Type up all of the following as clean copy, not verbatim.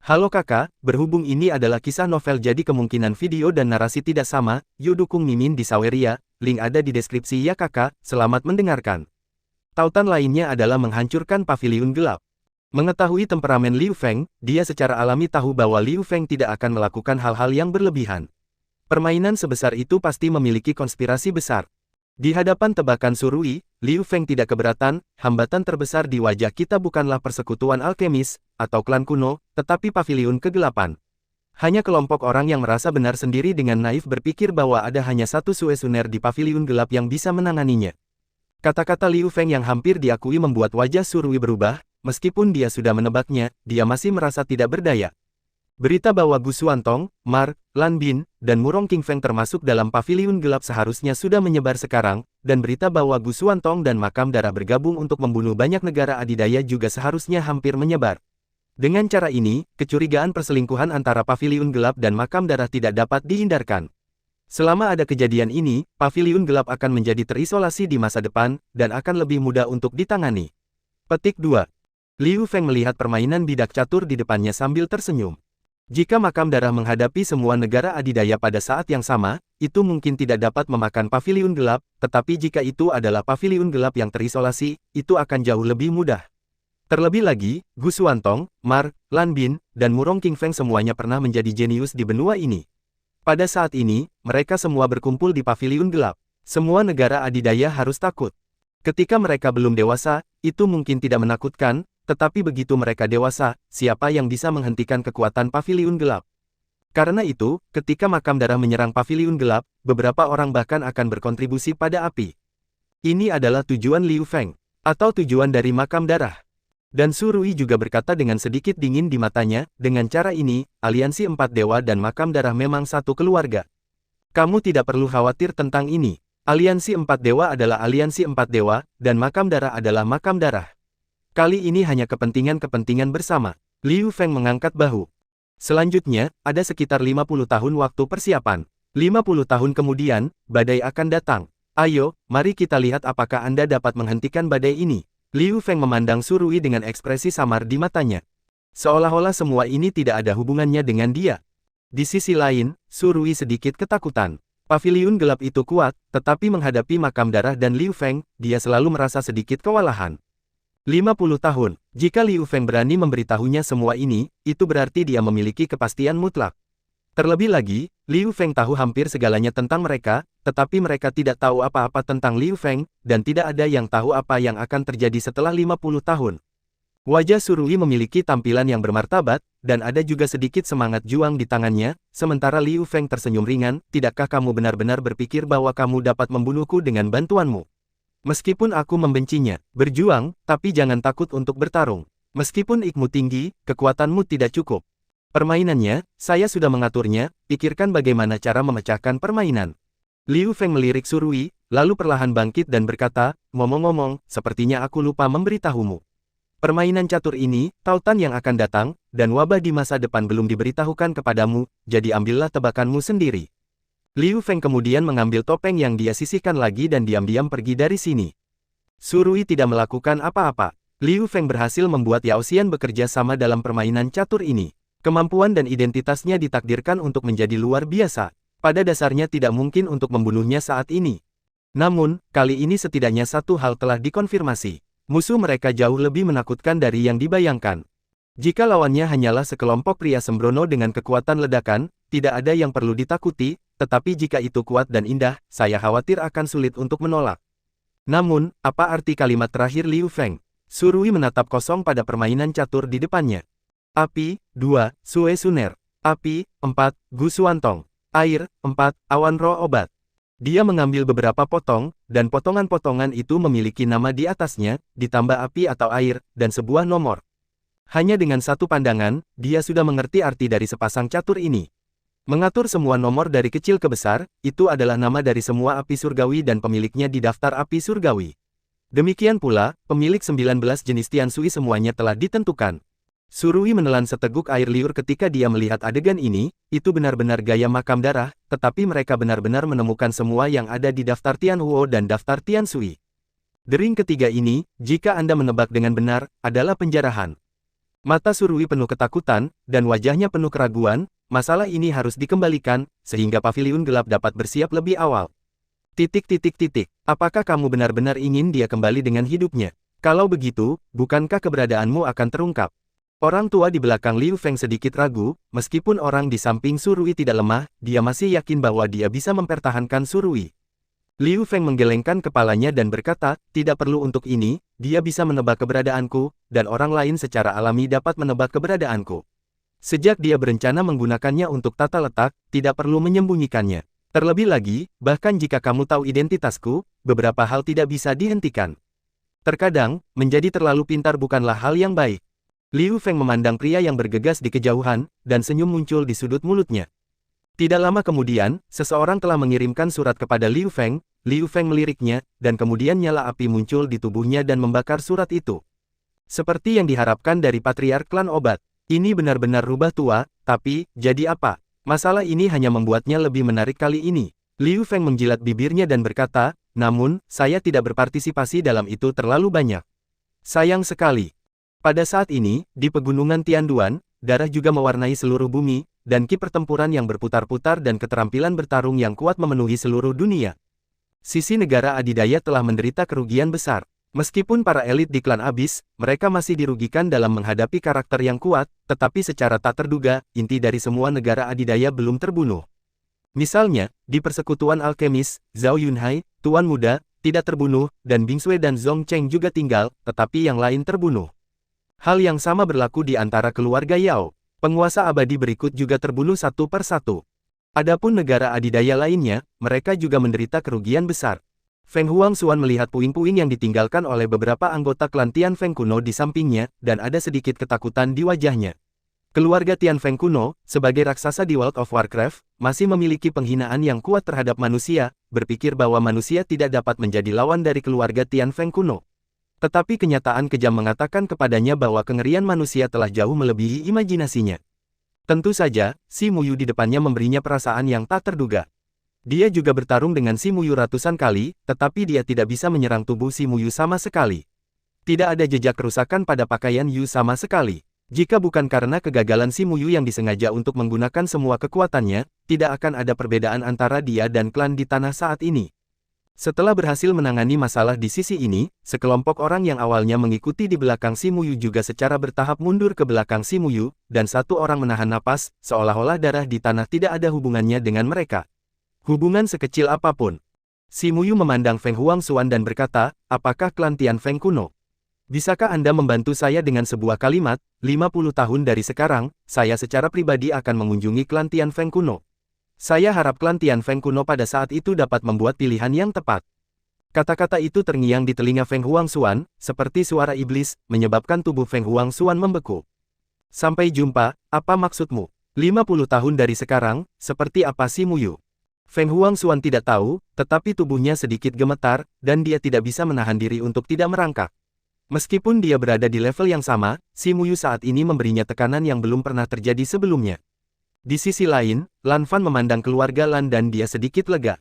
Halo kakak, berhubung ini adalah kisah novel jadi kemungkinan video dan narasi tidak sama, yuk dukung Mimin di Saweria, link ada di deskripsi ya kakak, selamat mendengarkan. Tautan lainnya adalah menghancurkan paviliun gelap. Mengetahui temperamen Liu Feng, dia secara alami tahu bahwa Liu Feng tidak akan melakukan hal-hal yang berlebihan. Permainan sebesar itu pasti memiliki konspirasi besar. Di hadapan tebakan Surui, Liu Feng tidak keberatan, hambatan terbesar di wajah kita bukanlah persekutuan alkemis, atau klan kuno, tetapi paviliun kegelapan. Hanya kelompok orang yang merasa benar sendiri dengan naif berpikir bahwa ada hanya satu Suesuner di paviliun gelap yang bisa menanganinya. Kata-kata Liu Feng yang hampir diakui membuat wajah Surui berubah, meskipun dia sudah menebaknya, dia masih merasa tidak berdaya. Berita bahwa Gu Xuantong, Mar, Lan Bin, dan Murong Qingfeng termasuk dalam paviliun gelap seharusnya sudah menyebar sekarang, dan berita bahwa Gu Xuantong dan Makam Darah bergabung untuk membunuh banyak negara adidaya juga seharusnya hampir menyebar. Dengan cara ini, kecurigaan perselingkuhan antara paviliun gelap dan Makam Darah tidak dapat dihindarkan. Selama ada kejadian ini, paviliun gelap akan menjadi terisolasi di masa depan, dan akan lebih mudah untuk ditangani. Petik 2. Liu Feng melihat permainan bidak catur di depannya sambil tersenyum. Jika Makam Darah menghadapi semua negara adidaya pada saat yang sama, itu mungkin tidak dapat memakan paviliun gelap, tetapi jika itu adalah paviliun gelap yang terisolasi, itu akan jauh lebih mudah. Terlebih lagi, Gu Xuantong, Mar, Lan Bin, dan Murong Qingfeng semuanya pernah menjadi jenius di benua ini. Pada saat ini, mereka semua berkumpul di paviliun gelap. Semua negara adidaya harus takut. Ketika mereka belum dewasa, itu mungkin tidak menakutkan, tetapi begitu mereka dewasa, siapa yang bisa menghentikan kekuatan paviliun gelap? Karena itu, ketika Makam Darah menyerang paviliun gelap, beberapa orang bahkan akan berkontribusi pada api. Ini adalah tujuan Liu Feng, atau tujuan dari Makam Darah. Dan Surui juga berkata dengan sedikit dingin di matanya, dengan cara ini, aliansi empat dewa dan Makam Darah memang satu keluarga. Kamu tidak perlu khawatir tentang ini. Aliansi empat dewa adalah aliansi empat dewa, dan Makam Darah adalah Makam Darah. Kali ini hanya kepentingan-kepentingan bersama. Liu Feng mengangkat bahu. Selanjutnya, ada sekitar 50 tahun waktu persiapan. 50 tahun kemudian, badai akan datang. Ayo, mari kita lihat apakah Anda dapat menghentikan badai ini. Liu Feng memandang Surui dengan ekspresi samar di matanya. Seolah-olah semua ini tidak ada hubungannya dengan dia. Di sisi lain, Surui sedikit ketakutan. Paviliun gelap itu kuat, tetapi menghadapi Makam Darah dan Liu Feng, dia selalu merasa sedikit kewalahan. 50 tahun. Jika Liu Feng berani memberitahunya semua ini, itu berarti dia memiliki kepastian mutlak. Terlebih lagi, Liu Feng tahu hampir segalanya tentang mereka, tetapi mereka tidak tahu apa-apa tentang Liu Feng, dan tidak ada yang tahu apa yang akan terjadi setelah 50 tahun. Wajah Surui memiliki tampilan yang bermartabat, dan ada juga sedikit semangat juang di tangannya, sementara Liu Feng tersenyum ringan, tidakkah kamu benar-benar berpikir bahwa kamu dapat membunuhku dengan bantuanmu? Meskipun aku membencinya, berjuang, tapi jangan takut untuk bertarung. Meskipun IQ-mu tinggi, kekuatanmu tidak cukup. Permainannya, saya sudah mengaturnya, pikirkan bagaimana cara memecahkan permainan. Liu Feng melirik Surui, lalu perlahan bangkit dan berkata, ngomong-ngomong, sepertinya aku lupa memberitahumu. Permainan catur ini, tautan yang akan datang, dan wabah di masa depan belum diberitahukan kepadamu, jadi ambillah tebakanmu sendiri. Liu Feng kemudian mengambil topeng yang dia sisihkan lagi dan diam-diam pergi dari sini. Surui tidak melakukan apa-apa. Liu Feng berhasil membuat Yao Xian bekerja sama dalam permainan catur ini. Kemampuan dan identitasnya ditakdirkan untuk menjadi luar biasa. Pada dasarnya tidak mungkin untuk membunuhnya saat ini. Namun, kali ini setidaknya satu hal telah dikonfirmasi. Musuh mereka jauh lebih menakutkan dari yang dibayangkan. Jika lawannya hanyalah sekelompok pria sembrono dengan kekuatan ledakan, tidak ada yang perlu ditakuti, tetapi jika itu kuat dan indah, saya khawatir akan sulit untuk menolak. Namun, apa arti kalimat terakhir Liu Feng? Surui menatap kosong pada permainan catur di depannya. Api, 2, Suesuner. Api, 4, Gu Xuantong. Air, 4, Awan Roh Obat. Dia mengambil beberapa potong, dan potongan-potongan itu memiliki nama di atasnya, ditambah api atau air, dan sebuah nomor. Hanya dengan satu pandangan, dia sudah mengerti arti dari sepasang catur ini. Mengatur semua nomor dari kecil ke besar, itu adalah nama dari semua api surgawi dan pemiliknya di daftar api surgawi. Demikian pula, pemilik 19 jenis Tian Sui semuanya telah ditentukan. Surui menelan seteguk air liur ketika dia melihat adegan ini, itu benar-benar gaya Makam Darah, tetapi mereka benar-benar menemukan semua yang ada di daftar Tian Huo dan daftar Tian Sui. Dering ketiga ini, jika Anda menebak dengan benar, adalah penjarahan. Mata Surui penuh ketakutan, dan wajahnya penuh keraguan, masalah ini harus dikembalikan, sehingga paviliun gelap dapat bersiap lebih awal. Apakah kamu benar-benar ingin dia kembali dengan hidupnya? Kalau begitu, bukankah keberadaanmu akan terungkap? Orang tua di belakang Liu Feng sedikit ragu, meskipun orang di samping Surui tidak lemah, dia masih yakin bahwa dia bisa mempertahankan Surui. Liu Feng menggelengkan kepalanya dan berkata, tidak perlu untuk ini, dia bisa menebak keberadaanku, dan orang lain secara alami dapat menebak keberadaanku. Sejak dia berencana menggunakannya untuk tata letak, tidak perlu menyembunyikannya. Terlebih lagi, bahkan jika kamu tahu identitasku, beberapa hal tidak bisa dihentikan. Terkadang, menjadi terlalu pintar bukanlah hal yang baik. Liu Feng memandang pria yang bergegas di kejauhan, dan senyum muncul di sudut mulutnya. Tidak lama kemudian, seseorang telah mengirimkan surat kepada Liu Feng meliriknya, dan kemudian nyala api muncul di tubuhnya dan membakar surat itu. Seperti yang diharapkan dari Patriark Klan Obat. Ini benar-benar rubah tua, tapi, jadi apa? Masalah ini hanya membuatnya lebih menarik kali ini. Liu Feng menjilat bibirnya dan berkata, namun, saya tidak berpartisipasi dalam itu terlalu banyak. Sayang sekali. Pada saat ini, di pegunungan Tianduan, darah juga mewarnai seluruh bumi, dan ki pertempuran yang berputar-putar dan keterampilan bertarung yang kuat memenuhi seluruh dunia. Sisi negara adidaya telah menderita kerugian besar. Meskipun para elit di klan Abyss, mereka masih dirugikan dalam menghadapi karakter yang kuat, tetapi secara tak terduga, inti dari semua negara adidaya belum terbunuh. Misalnya, di persekutuan alkemis, Zhao Yunhai, Tuan Muda, tidak terbunuh, dan Bing Sui dan Zhong Cheng juga tinggal, tetapi yang lain terbunuh. Hal yang sama berlaku di antara keluarga Yao. Penguasa abadi berikut juga terbunuh satu per satu. Adapun negara adidaya lainnya, mereka juga menderita kerugian besar. Feng Huangxuan melihat puing-puing yang ditinggalkan oleh beberapa anggota klan Tian Feng kuno di sampingnya, dan ada sedikit ketakutan di wajahnya. Keluarga Tian Feng kuno, sebagai raksasa di World of Warcraft, masih memiliki penghinaan yang kuat terhadap manusia, berpikir bahwa manusia tidak dapat menjadi lawan dari keluarga Tian Feng kuno. Tetapi kenyataan kejam mengatakan kepadanya bahwa kengerian manusia telah jauh melebihi imajinasinya. Tentu saja, Si Muyu di depannya memberinya perasaan yang tak terduga. Dia juga bertarung dengan Si Muyu ratusan kali, tetapi dia tidak bisa menyerang tubuh Si Muyu sama sekali. Tidak ada jejak kerusakan pada pakaian Yu sama sekali. Jika bukan karena kegagalan Si Muyu yang disengaja untuk menggunakan semua kekuatannya, tidak akan ada perbedaan antara dia dan klan di tanah saat ini. Setelah berhasil menangani masalah di sisi ini, sekelompok orang yang awalnya mengikuti di belakang Si Muyu juga secara bertahap mundur ke belakang Si Muyu, dan satu orang menahan napas, seolah-olah darah di tanah tidak ada hubungannya dengan mereka. Hubungan sekecil apapun. Si Muyu memandang Feng Huangxuan dan berkata, apakah klan Tian Feng kuno? Bisakah Anda membantu saya dengan sebuah kalimat, 50 tahun dari sekarang, saya secara pribadi akan mengunjungi klan Tian Feng kuno. Saya harap klan Tian Feng kuno pada saat itu dapat membuat pilihan yang tepat. Kata-kata itu terngiang di telinga Feng Huangxuan, seperti suara iblis, menyebabkan tubuh Feng Huangxuan membeku. Sampai jumpa, apa maksudmu? 50 tahun dari sekarang, seperti apa Si Muyu? Feng Huangxuan tidak tahu, tetapi tubuhnya sedikit gemetar, dan dia tidak bisa menahan diri untuk tidak merangkak. Meskipun dia berada di level yang sama, Si Muyu saat ini memberinya tekanan yang belum pernah terjadi sebelumnya. Di sisi lain, Lan Fan memandang keluarga Lan dan dia sedikit lega.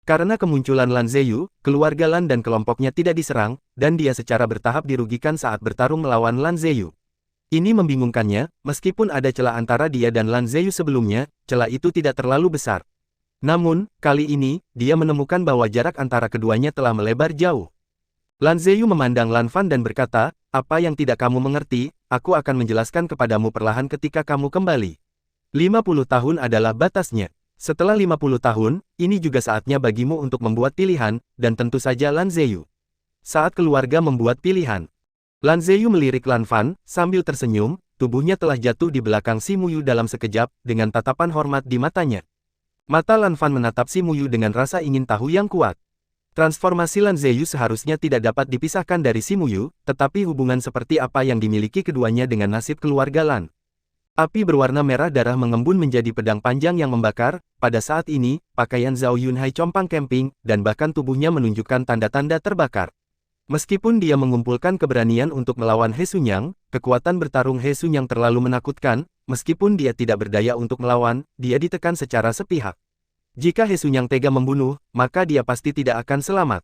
Karena kemunculan Lan Ziyu, keluarga Lan dan kelompoknya tidak diserang, dan dia secara bertahap dirugikan saat bertarung melawan Lan Ziyu. Ini membingungkannya, meskipun ada celah antara dia dan Lan Ziyu sebelumnya, celah itu tidak terlalu besar. Namun, kali ini, dia menemukan bahwa jarak antara keduanya telah melebar jauh. Lan Ziyu memandang Lan Fan dan berkata, apa yang tidak kamu mengerti, aku akan menjelaskan kepadamu perlahan ketika kamu kembali. 50 tahun adalah batasnya. Setelah 50 tahun, ini juga saatnya bagimu untuk membuat pilihan, dan tentu saja Lan Ziyu. Saat keluarga membuat pilihan. Lan Ziyu melirik Lan Fan, sambil tersenyum, tubuhnya telah jatuh di belakang Si Muyu dalam sekejap, dengan tatapan hormat di matanya. Mata Lan Fan menatap Si Muyu dengan rasa ingin tahu yang kuat. Transformasi Lan Ziyu seharusnya tidak dapat dipisahkan dari Si Muyu, tetapi hubungan seperti apa yang dimiliki keduanya dengan nasib keluarga Lan. Api berwarna merah darah mengembun menjadi pedang panjang yang membakar. Pada saat ini, pakaian Zhao Yunhai compang camping, dan bahkan tubuhnya menunjukkan tanda-tanda terbakar. Meskipun dia mengumpulkan keberanian untuk melawan He Xunyang, kekuatan bertarung He Xunyang terlalu menakutkan, meskipun dia tidak berdaya untuk melawan, dia ditekan secara sepihak. Jika He Xunyang tega membunuh, maka dia pasti tidak akan selamat.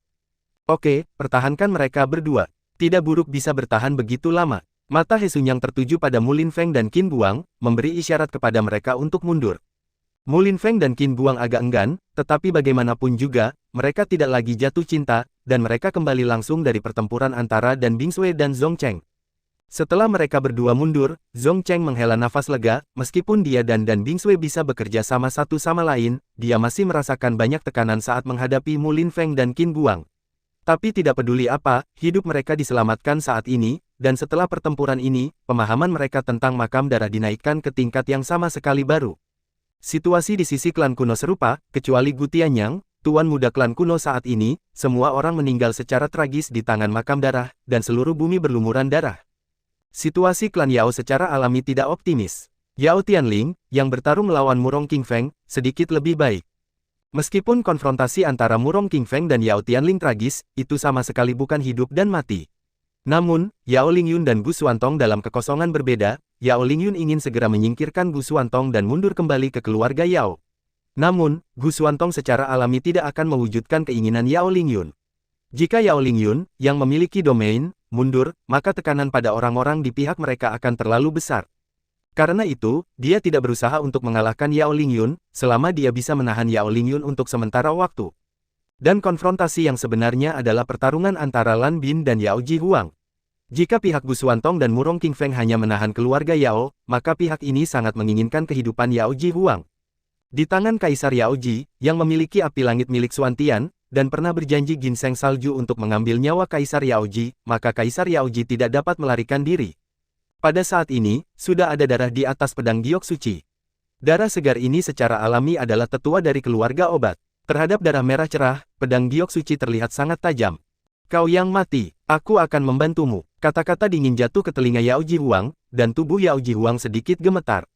Oke, pertahankan mereka berdua. Tidak buruk bisa bertahan begitu lama. Mata He Sunyang tertuju pada Mu Linfeng dan Qin Buang, memberi isyarat kepada mereka untuk mundur. Mu Linfeng dan Qin Buang agak enggan, tetapi bagaimanapun juga, mereka tidak lagi jatuh cinta, dan mereka kembali langsung dari pertempuran antara Dan Bingsui dan Zhong Cheng. Setelah mereka berdua mundur, Zhong Cheng menghela nafas lega, meskipun dia dan Dan Bingsui bisa bekerja sama satu sama lain, dia masih merasakan banyak tekanan saat menghadapi Mu Linfeng dan Qin Buang. Tapi tidak peduli apa, hidup mereka diselamatkan saat ini, dan setelah pertempuran ini, pemahaman mereka tentang makam darah dinaikkan ke tingkat yang sama sekali baru. Situasi di sisi klan kuno serupa, kecuali Gu Tianyang, tuan muda klan kuno saat ini, semua orang meninggal secara tragis di tangan makam darah, dan seluruh bumi berlumuran darah. Situasi klan Yao secara alami tidak optimis. Yao Tianling, yang bertarung melawan Murong Qingfeng, sedikit lebih baik. Meskipun konfrontasi antara Murong Qingfeng dan Yao Tianling tragis, itu sama sekali bukan hidup dan mati. Namun, Yao Lingyun dan Gu Xuantong dalam kekosongan berbeda. Yao Lingyun ingin segera menyingkirkan Gu Xuantong dan mundur kembali ke keluarga Yao. Namun, Gu Xuantong secara alami tidak akan mewujudkan keinginan Yao Lingyun. Jika Yao Lingyun, yang memiliki domain, mundur, maka tekanan pada orang-orang di pihak mereka akan terlalu besar. Karena itu, dia tidak berusaha untuk mengalahkan Yao Lingyun, selama dia bisa menahan Yao Lingyun untuk sementara waktu. Dan konfrontasi yang sebenarnya adalah pertarungan antara Lan Bin dan Yao Ji Huang. Jika pihak Gu Xuantong dan Murong Qingfeng hanya menahan keluarga Yao, maka pihak ini sangat menginginkan kehidupan Yao Ji Huang. Di tangan Kaisar Yao Ji, yang memiliki api langit milik Xuantian, dan pernah berjanji ginseng salju untuk mengambil nyawa Kaisar Yao Ji, maka Kaisar Yao Ji tidak dapat melarikan diri. Pada saat ini, sudah ada darah di atas pedang giok suci. Darah segar ini secara alami adalah tetua dari keluarga obat. Terhadap darah merah cerah, pedang giok suci terlihat sangat tajam. Kau yang mati, aku akan membantumu. Kata-kata dingin jatuh ke telinga Yao Ji Huang, dan tubuh Yao Ji Huang sedikit gemetar.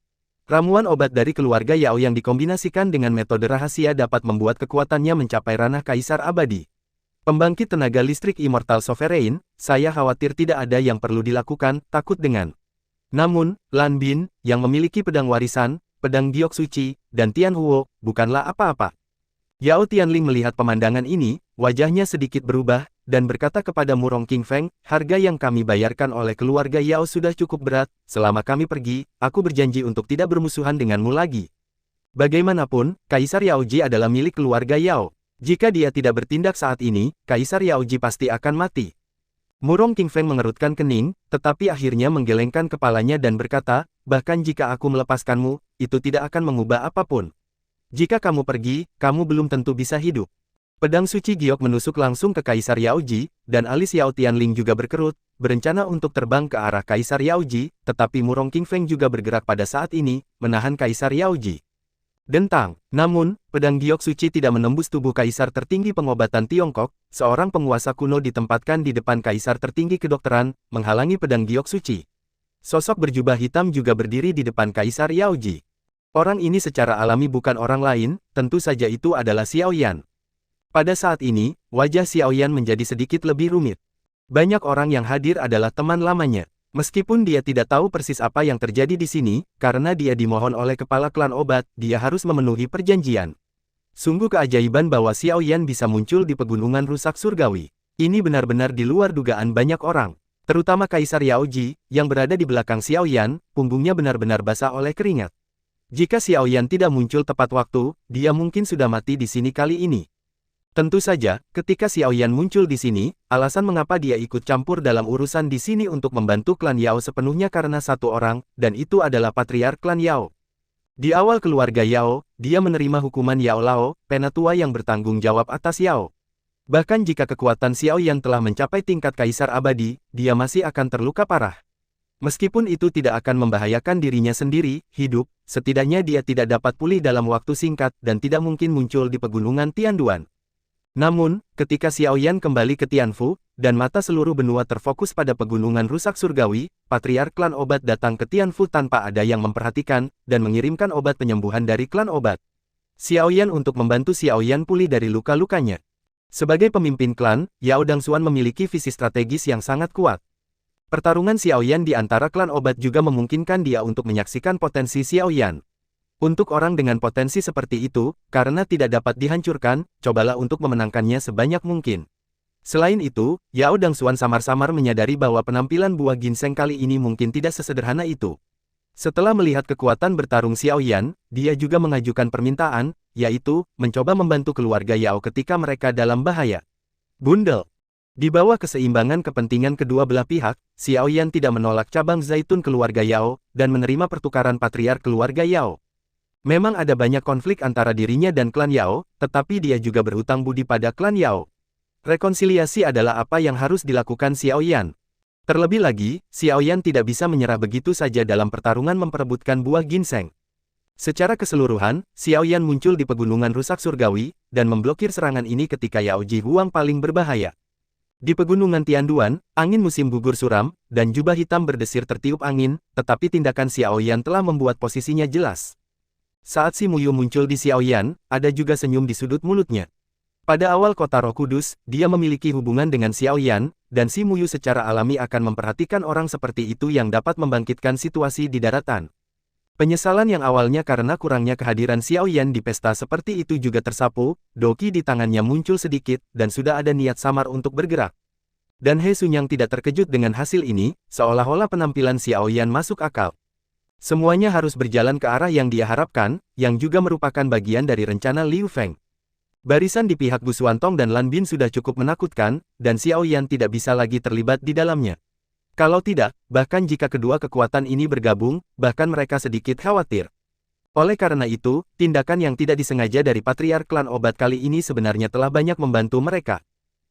Ramuan obat dari keluarga Yao yang dikombinasikan dengan metode rahasia dapat membuat kekuatannya mencapai ranah Kaisar Abadi. Pembangkit tenaga listrik Immortal Sovereign, saya khawatir tidak ada yang perlu dilakukan, takut dengan. Namun, Lan Bin, yang memiliki pedang warisan, pedang giok suci, dan Tian Huo, bukanlah apa-apa. Yao Tianling melihat pemandangan ini, wajahnya sedikit berubah, dan berkata kepada Murong Qingfeng, harga yang kami bayarkan oleh keluarga Yao sudah cukup berat, selama kami pergi, aku berjanji untuk tidak bermusuhan denganmu lagi. Bagaimanapun, Kaisar Yao Ji adalah milik keluarga Yao. Jika dia tidak bertindak saat ini, Kaisar Yao Ji pasti akan mati. Murong Qingfeng mengerutkan kening, tetapi akhirnya menggelengkan kepalanya dan berkata, bahkan jika aku melepaskanmu, itu tidak akan mengubah apapun. Jika kamu pergi, kamu belum tentu bisa hidup. Pedang suci giok menusuk langsung ke Kaisar Yao Ji, dan alis Yao Tianling juga berkerut, berencana untuk terbang ke arah Kaisar Yao Ji, tetapi Murong Qingfeng juga bergerak pada saat ini, menahan Kaisar Yao Ji. Dentang. Namun, pedang giok suci tidak menembus tubuh Kaisar tertinggi pengobatan Tiongkok, seorang penguasa kuno ditempatkan di depan Kaisar tertinggi kedokteran, menghalangi pedang giok suci. Sosok berjubah hitam juga berdiri di depan Kaisar Yao Ji. Orang ini secara alami bukan orang lain, tentu saja itu adalah Xiao Yan. Pada saat ini, wajah Xiao Yan menjadi sedikit lebih rumit. Banyak orang yang hadir adalah teman lamanya. Meskipun dia tidak tahu persis apa yang terjadi di sini, karena dia dimohon oleh kepala klan obat, dia harus memenuhi perjanjian. Sungguh keajaiban bahwa Xiao Yan bisa muncul di pegunungan rusak surgawi. Ini benar-benar di luar dugaan banyak orang. Terutama Kaisar Yao Ji, yang berada di belakang Xiao Yan, punggungnya benar-benar basah oleh keringat. Jika Xiao Yan tidak muncul tepat waktu, dia mungkin sudah mati di sini kali ini. Tentu saja, ketika Xiao Yan muncul di sini, alasan mengapa dia ikut campur dalam urusan di sini untuk membantu klan Yao sepenuhnya karena satu orang, dan itu adalah patriark klan Yao. Di awal keluarga Yao, dia menerima hukuman Yao Lao, penatua yang bertanggung jawab atas Yao. Bahkan jika kekuatan Xiao Yan telah mencapai tingkat Kaisar Abadi, dia masih akan terluka parah. Meskipun itu tidak akan membahayakan dirinya sendiri, hidup, setidaknya dia tidak dapat pulih dalam waktu singkat dan tidak mungkin muncul di pegunungan Tianduan. Namun, ketika Xiao Yan kembali ke Tianfu, dan mata seluruh benua terfokus pada pegunungan rusak surgawi, patriark klan obat datang ke Tianfu tanpa ada yang memperhatikan, dan mengirimkan obat penyembuhan dari klan obat Xiao Yan untuk membantu Xiao Yan pulih dari luka-lukanya. Sebagai pemimpin klan, Yao Dangxuan memiliki visi strategis yang sangat kuat. Pertarungan Xiao Yan di antara klan obat juga memungkinkan dia untuk menyaksikan potensi Xiao Yan. Untuk orang dengan potensi seperti itu, karena tidak dapat dihancurkan, cobalah untuk memenangkannya sebanyak mungkin. Selain itu, Yao Dangxuan samar-samar menyadari bahwa penampilan buah ginseng kali ini mungkin tidak sesederhana itu. Setelah melihat kekuatan bertarung Xiao Yan, dia juga mengajukan permintaan, yaitu, mencoba membantu keluarga Yao ketika mereka dalam bahaya. Bundel. Di bawah keseimbangan kepentingan kedua belah pihak, Xiao Yan tidak menolak cabang zaitun keluarga Yao, dan menerima pertukaran patriark keluarga Yao. Memang ada banyak konflik antara dirinya dan klan Yao, tetapi dia juga berhutang budi pada klan Yao. Rekonsiliasi adalah apa yang harus dilakukan Xiao Yan. Terlebih lagi, Xiao Yan tidak bisa menyerah begitu saja dalam pertarungan memperebutkan buah ginseng. Secara keseluruhan, Xiao Yan muncul di pegunungan rusak surgawi, dan memblokir serangan ini ketika Yao Ji Huang paling berbahaya. Di pegunungan Tianduan, angin musim gugur suram, dan jubah hitam berdesir tertiup angin, tetapi tindakan Xiao Yan telah membuat posisinya jelas. Saat Si Muyu muncul di Xiao Yan, ada juga senyum di sudut mulutnya. Pada awal kota Roh Kudus, dia memiliki hubungan dengan Xiao Yan, dan Si Muyu secara alami akan memperhatikan orang seperti itu yang dapat membangkitkan situasi di daratan. Penyesalan yang awalnya karena kurangnya kehadiran Xiao Yan di pesta seperti itu juga tersapu, doki di tangannya muncul sedikit, dan sudah ada niat samar untuk bergerak. Dan He Sunyang tidak terkejut dengan hasil ini, seolah-olah penampilan Xiao Yan masuk akal. Semuanya harus berjalan ke arah yang dia harapkan, yang juga merupakan bagian dari rencana Liu Feng. Barisan di pihak Gu Xuantong dan Lan Bin sudah cukup menakutkan, dan Xiao Yan tidak bisa lagi terlibat di dalamnya. Kalau tidak, bahkan jika kedua kekuatan ini bergabung, bahkan mereka sedikit khawatir. Oleh karena itu, tindakan yang tidak disengaja dari Patriark Klan Obat kali ini sebenarnya telah banyak membantu mereka.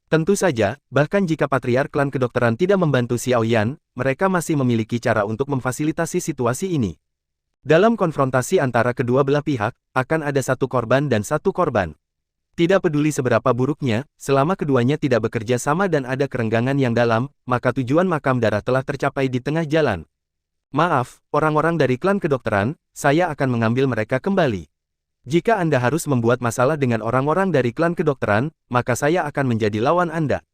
Tentu saja, bahkan jika Patriark Klan Kedokteran tidak membantu Xiao Yan, mereka masih memiliki cara untuk memfasilitasi situasi ini. Dalam konfrontasi antara kedua belah pihak, akan ada satu korban dan satu korban. Tidak peduli seberapa buruknya, selama keduanya tidak bekerja sama dan ada kerenggangan yang dalam, maka tujuan makam darah telah tercapai di tengah jalan. Maaf, orang-orang dari klan kedokteran, saya akan mengambil mereka kembali. Jika Anda harus membuat masalah dengan orang-orang dari klan kedokteran, maka saya akan menjadi lawan Anda.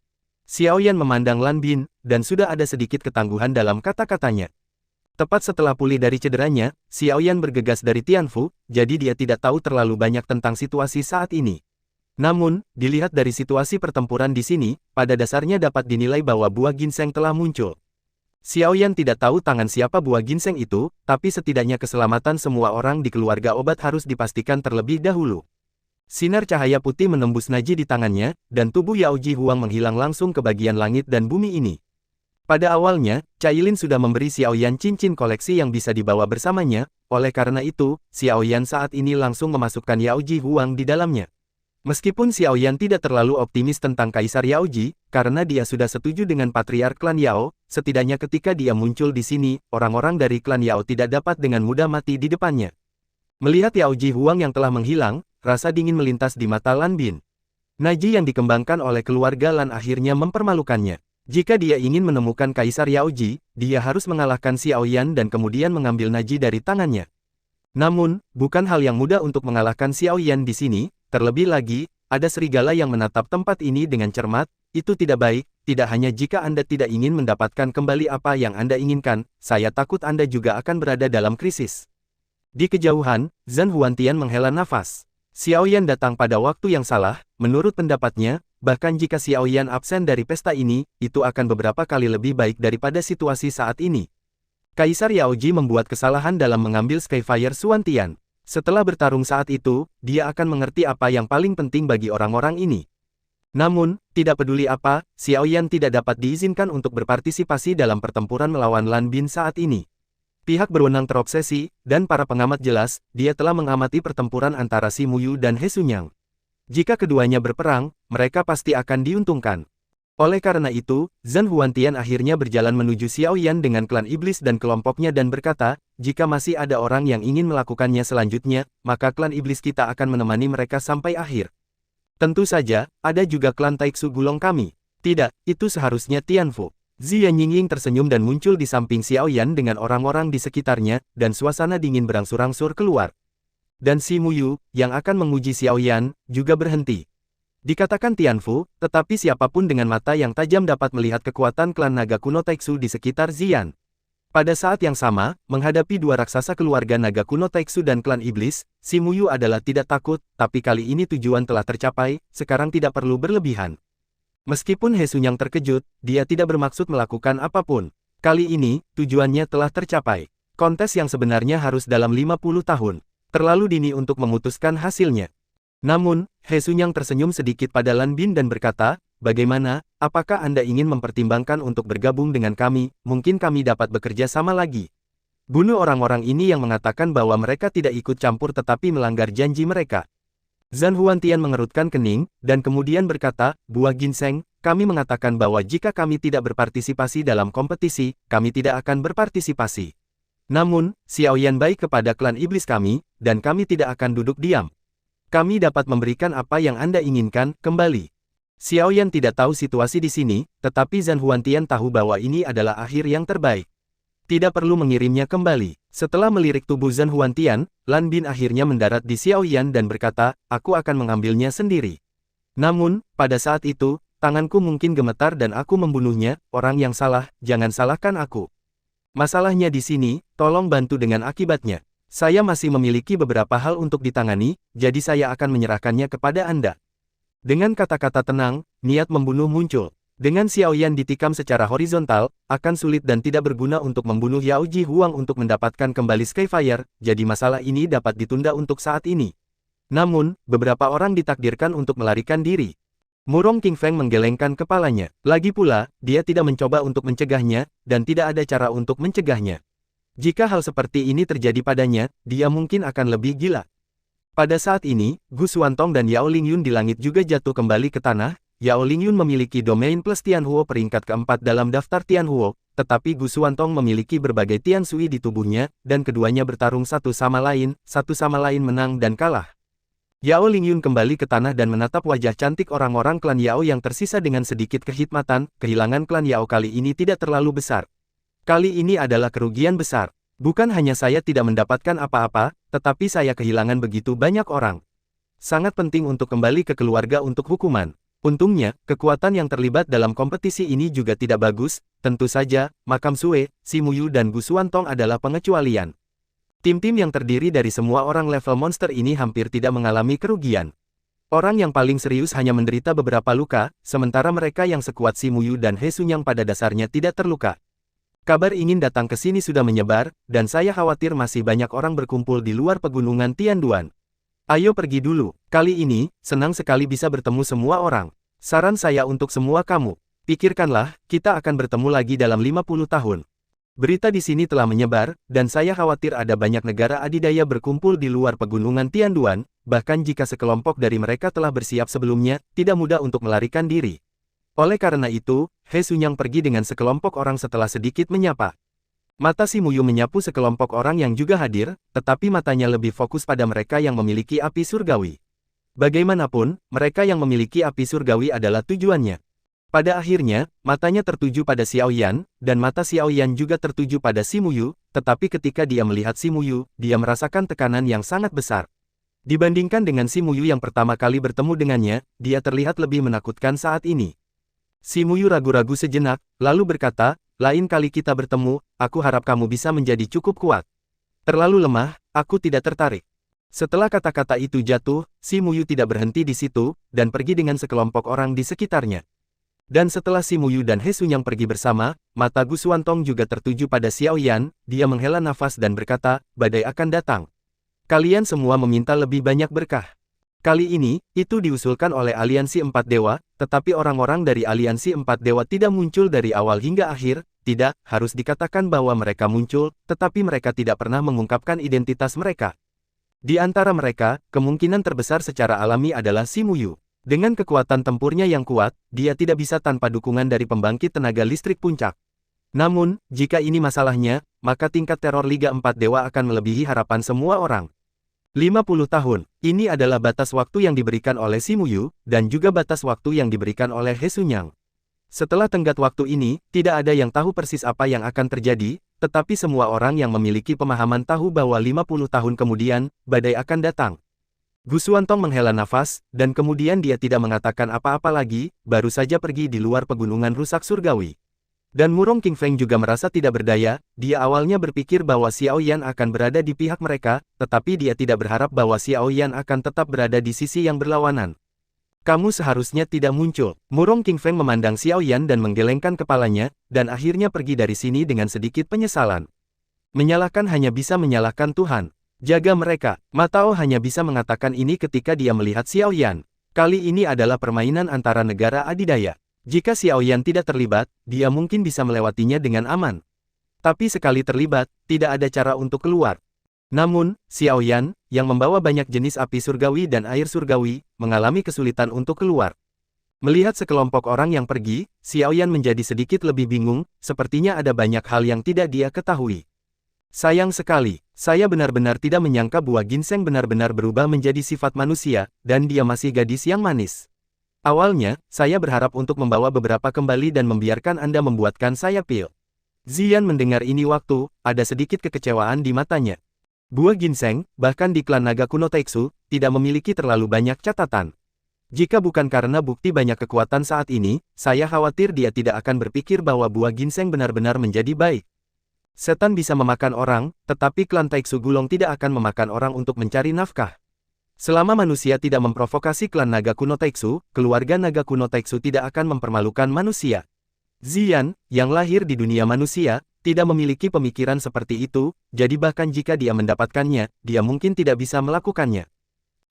Xiao Yan memandang Lan Bin, dan sudah ada sedikit ketangguhan dalam kata-katanya. Tepat setelah pulih dari cederanya, Xiao Yan bergegas dari Tianfu, jadi dia tidak tahu terlalu banyak tentang situasi saat ini. Namun, dilihat dari situasi pertempuran di sini, pada dasarnya dapat dinilai bahwa buah ginseng telah muncul. Xiao Yan tidak tahu tangan siapa buah ginseng itu, tapi setidaknya keselamatan semua orang di keluarga obat harus dipastikan terlebih dahulu. Sinar cahaya putih menembus Naji di tangannya, dan tubuh Yao Ji Huang menghilang langsung ke bagian langit dan bumi ini. Pada awalnya, Cailin sudah memberi Xiao Yan cincin koleksi yang bisa dibawa bersamanya, oleh karena itu, Xiao Yan saat ini langsung memasukkan Yao Ji Huang di dalamnya. Meskipun Xiao Yan tidak terlalu optimis tentang Kaisar Yao Ji, karena dia sudah setuju dengan Patriark Klan Yao, setidaknya ketika dia muncul di sini, orang-orang dari Klan Yao tidak dapat dengan mudah mati di depannya. Melihat Yao Ji Huang yang telah menghilang, rasa dingin melintas di mata Lan Bin. Naji yang dikembangkan oleh keluarga Lan akhirnya mempermalukannya. Jika dia ingin menemukan Kaisar Yao Ji, dia harus mengalahkan Xiao Yan dan kemudian mengambil Naji dari tangannya. Namun, bukan hal yang mudah untuk mengalahkan Xiao Yan di sini. Terlebih lagi, ada serigala yang menatap tempat ini dengan cermat, itu tidak baik, tidak hanya jika Anda tidak ingin mendapatkan kembali apa yang Anda inginkan, saya takut Anda juga akan berada dalam krisis. Di kejauhan, Zhan Huantian menghela nafas. Xiao Yan datang pada waktu yang salah, menurut pendapatnya, bahkan jika Xiao Yan absen dari pesta ini, itu akan beberapa kali lebih baik daripada situasi saat ini. Kaisar Yao Ji membuat kesalahan dalam mengambil Skyfire Xuantian. Setelah bertarung saat itu, dia akan mengerti apa yang paling penting bagi orang-orang ini. Namun, tidak peduli apa, Xiao Yan tidak dapat diizinkan untuk berpartisipasi dalam pertempuran melawan Lan Bin saat ini. Pihak berwenang terobsesi, dan para pengamat jelas, dia telah mengamati pertempuran antara Si Muyu dan He Sunyang. Jika keduanya berperang, mereka pasti akan diuntungkan. Oleh karena itu, Zhan Huantian akhirnya berjalan menuju Xiao Yan dengan klan iblis dan kelompoknya dan berkata, jika masih ada orang yang ingin melakukannya selanjutnya, maka klan iblis kita akan menemani mereka sampai akhir. Tentu saja, ada juga klan Taiksu Gulong kami. Tidak, itu seharusnya Tianfu. Ziya Nyingying tersenyum dan muncul di samping Xiao Yan dengan orang-orang di sekitarnya, dan suasana dingin berangsur-angsur keluar. Dan Si Muyu, yang akan menguji Xiao Yan, juga berhenti. Dikatakan Tianfu, tetapi siapapun dengan mata yang tajam dapat melihat kekuatan klan naga kuno Taiksu di sekitar Ziyan. Pada saat yang sama, menghadapi dua raksasa keluarga naga kuno Taiksu dan klan iblis, Si Muyu adalah tidak takut, tapi kali ini tujuan telah tercapai, sekarang tidak perlu berlebihan. Meskipun He Sunyang terkejut, dia tidak bermaksud melakukan apapun. Kali ini, tujuannya telah tercapai. Kontes yang sebenarnya harus dalam 50 tahun. Terlalu dini untuk memutuskan hasilnya. Namun, He Sunyang tersenyum sedikit pada Lan Bin dan berkata, "Bagaimana, apakah Anda ingin mempertimbangkan untuk bergabung dengan kami? Mungkin kami dapat bekerja sama lagi." Bunuh orang-orang ini yang mengatakan bahwa mereka tidak ikut campur tetapi melanggar janji mereka. Zhan Huantian mengerutkan kening, dan kemudian berkata, "Buah ginseng, kami mengatakan bahwa jika kami tidak berpartisipasi dalam kompetisi, kami tidak akan berpartisipasi. Namun, Xiao Yan baik kepada klan iblis kami, dan kami tidak akan duduk diam. Kami dapat memberikan apa yang Anda inginkan, kembali." Xiao Yan tidak tahu situasi di sini, tetapi Zhan Huantian tahu bahwa ini adalah akhir yang terbaik. Tidak perlu mengirimnya kembali. Setelah melirik tubuh Zhan Huantian, Lan Bin akhirnya mendarat di Xiao Yan dan berkata, "Aku akan mengambilnya sendiri." Namun, pada saat itu, tanganku mungkin gemetar dan aku membunuhnya. Orang yang salah, jangan salahkan aku. Masalahnya di sini, tolong bantu dengan akibatnya. Saya masih memiliki beberapa hal untuk ditangani, jadi saya akan menyerahkannya kepada Anda. Dengan kata-kata tenang, niat membunuh muncul. Dengan Xiao Yan ditikam secara horizontal, akan sulit dan tidak berguna untuk membunuh Yao Ji Huang untuk mendapatkan kembali Skyfire, jadi masalah ini dapat ditunda untuk saat ini. Namun, beberapa orang ditakdirkan untuk melarikan diri. Murong King Feng menggelengkan kepalanya. Lagi pula, dia tidak mencoba untuk mencegahnya, dan tidak ada cara untuk mencegahnya. Jika hal seperti ini terjadi padanya, dia mungkin akan lebih gila. Pada saat ini, Gu Xuantong dan Yao Lingyun di langit juga jatuh kembali ke tanah. Yao Lingyun memiliki domain plus Tianhuo peringkat keempat dalam daftar Tianhuo, tetapi Gu Xuantong memiliki berbagai Tian Sui di tubuhnya, dan keduanya bertarung satu sama lain menang dan kalah. Yao Lingyun kembali ke tanah dan menatap wajah cantik orang-orang klan Yao yang tersisa dengan sedikit kehikmatan. Kehilangan klan Yao kali ini tidak terlalu besar. Kali ini adalah kerugian besar. Bukan hanya saya tidak mendapatkan apa-apa, tetapi saya kehilangan begitu banyak orang. Sangat penting untuk kembali ke keluarga untuk hukuman. Untungnya, kekuatan yang terlibat dalam kompetisi ini juga tidak bagus. Tentu saja, Makam Sue, Si Muyu dan Gu Xuantong adalah pengecualian. Tim-tim yang terdiri dari semua orang level monster ini hampir tidak mengalami kerugian. Orang yang paling serius hanya menderita beberapa luka, sementara mereka yang sekuat Si Muyu dan He Sunyang pada dasarnya tidak terluka. Kabar ingin datang ke sini sudah menyebar, dan saya khawatir masih banyak orang berkumpul di luar pegunungan Tianduan. Ayo pergi dulu. Kali ini, senang sekali bisa bertemu semua orang. Saran saya untuk semua kamu, pikirkanlah, kita akan bertemu lagi dalam 50 tahun. Berita di sini telah menyebar, dan saya khawatir ada banyak negara adidaya berkumpul di luar pegunungan Tianduan, bahkan jika sekelompok dari mereka telah bersiap sebelumnya, tidak mudah untuk melarikan diri. Oleh karena itu, He Sunyang pergi dengan sekelompok orang setelah sedikit menyapa. Mata Si Muyu menyapu sekelompok orang yang juga hadir, tetapi matanya lebih fokus pada mereka yang memiliki api surgawi. Bagaimanapun, mereka yang memiliki api surgawi adalah tujuannya. Pada akhirnya, matanya tertuju pada Xiao Yan, dan mata Xiao Yan juga tertuju pada Si Muyu, tetapi ketika dia melihat Si Muyu, dia merasakan tekanan yang sangat besar. Dibandingkan dengan Si Muyu yang pertama kali bertemu dengannya, dia terlihat lebih menakutkan saat ini. Si Muyu ragu-ragu sejenak, lalu berkata, "Lain kali kita bertemu, aku harap kamu bisa menjadi cukup kuat. Terlalu lemah, aku tidak tertarik." Setelah kata-kata itu jatuh, Si Muyu tidak berhenti di situ, dan pergi dengan sekelompok orang di sekitarnya. Dan setelah Si Muyu dan He Sunyang pergi bersama, mata Gu Xuantong juga tertuju pada Xiao Yan, dia menghela nafas dan berkata, "Badai akan datang. Kalian semua meminta lebih banyak berkah. Kali ini, itu diusulkan oleh Aliansi Empat Dewa, tetapi orang-orang dari Aliansi Empat Dewa tidak muncul dari awal hingga akhir. Tidak, harus dikatakan bahwa mereka muncul, tetapi mereka tidak pernah mengungkapkan identitas mereka. Di antara mereka, kemungkinan terbesar secara alami adalah Si Muyu. Dengan kekuatan tempurnya yang kuat, dia tidak bisa tanpa dukungan dari pembangkit tenaga listrik puncak. Namun, jika ini masalahnya, maka tingkat teror Liga Empat Dewa akan melebihi harapan semua orang. 50 tahun, ini adalah batas waktu yang diberikan oleh Si Muyu, dan juga batas waktu yang diberikan oleh He Sunyang. Setelah tenggat waktu ini, tidak ada yang tahu persis apa yang akan terjadi, tetapi semua orang yang memiliki pemahaman tahu bahwa 50 tahun kemudian, badai akan datang. Gu Xuantong menghela nafas, dan kemudian dia tidak mengatakan apa-apa lagi, baru saja pergi di luar pegunungan rusak surgawi. Dan Murong King Feng juga merasa tidak berdaya, dia awalnya berpikir bahwa Xiao Yan akan berada di pihak mereka, tetapi dia tidak berharap bahwa Xiao Yan akan tetap berada di sisi yang berlawanan. Kamu seharusnya tidak muncul. Murong Qingfeng memandang Xiao Yan dan menggelengkan kepalanya, dan akhirnya pergi dari sini dengan sedikit penyesalan. Menyalahkan hanya bisa menyalahkan Tuhan. Jaga mereka. Ma Tao hanya bisa mengatakan ini ketika dia melihat Xiao Yan. Kali ini adalah permainan antara negara adidaya. Jika Xiao Yan tidak terlibat, dia mungkin bisa melewatinya dengan aman. Tapi sekali terlibat, tidak ada cara untuk keluar. Namun, Xiao Yan, yang membawa banyak jenis api surgawi dan air surgawi, mengalami kesulitan untuk keluar. Melihat sekelompok orang yang pergi, Xiao Yan menjadi sedikit lebih bingung, sepertinya ada banyak hal yang tidak dia ketahui. Sayang sekali, saya benar-benar tidak menyangka buah ginseng benar-benar berubah menjadi sifat manusia, dan dia masih gadis yang manis. Awalnya, saya berharap untuk membawa beberapa kembali dan membiarkan Anda membuatkan saya pil. Ziyan mendengar ini waktu, ada sedikit kekecewaan di matanya. Buah ginseng, bahkan di klan naga kuno Taiksu, tidak memiliki terlalu banyak catatan. Jika bukan karena bukti banyak kekuatan saat ini, saya khawatir dia tidak akan berpikir bahwa buah ginseng benar-benar menjadi baik. Setan bisa memakan orang, tetapi klan Taiksu Gulong tidak akan memakan orang untuk mencari nafkah. Selama manusia tidak memprovokasi klan naga kuno Taiksu, keluarga naga kuno Taiksu tidak akan mempermalukan manusia. Ziyan, yang lahir di dunia manusia, tidak memiliki pemikiran seperti itu, jadi bahkan jika dia mendapatkannya, dia mungkin tidak bisa melakukannya.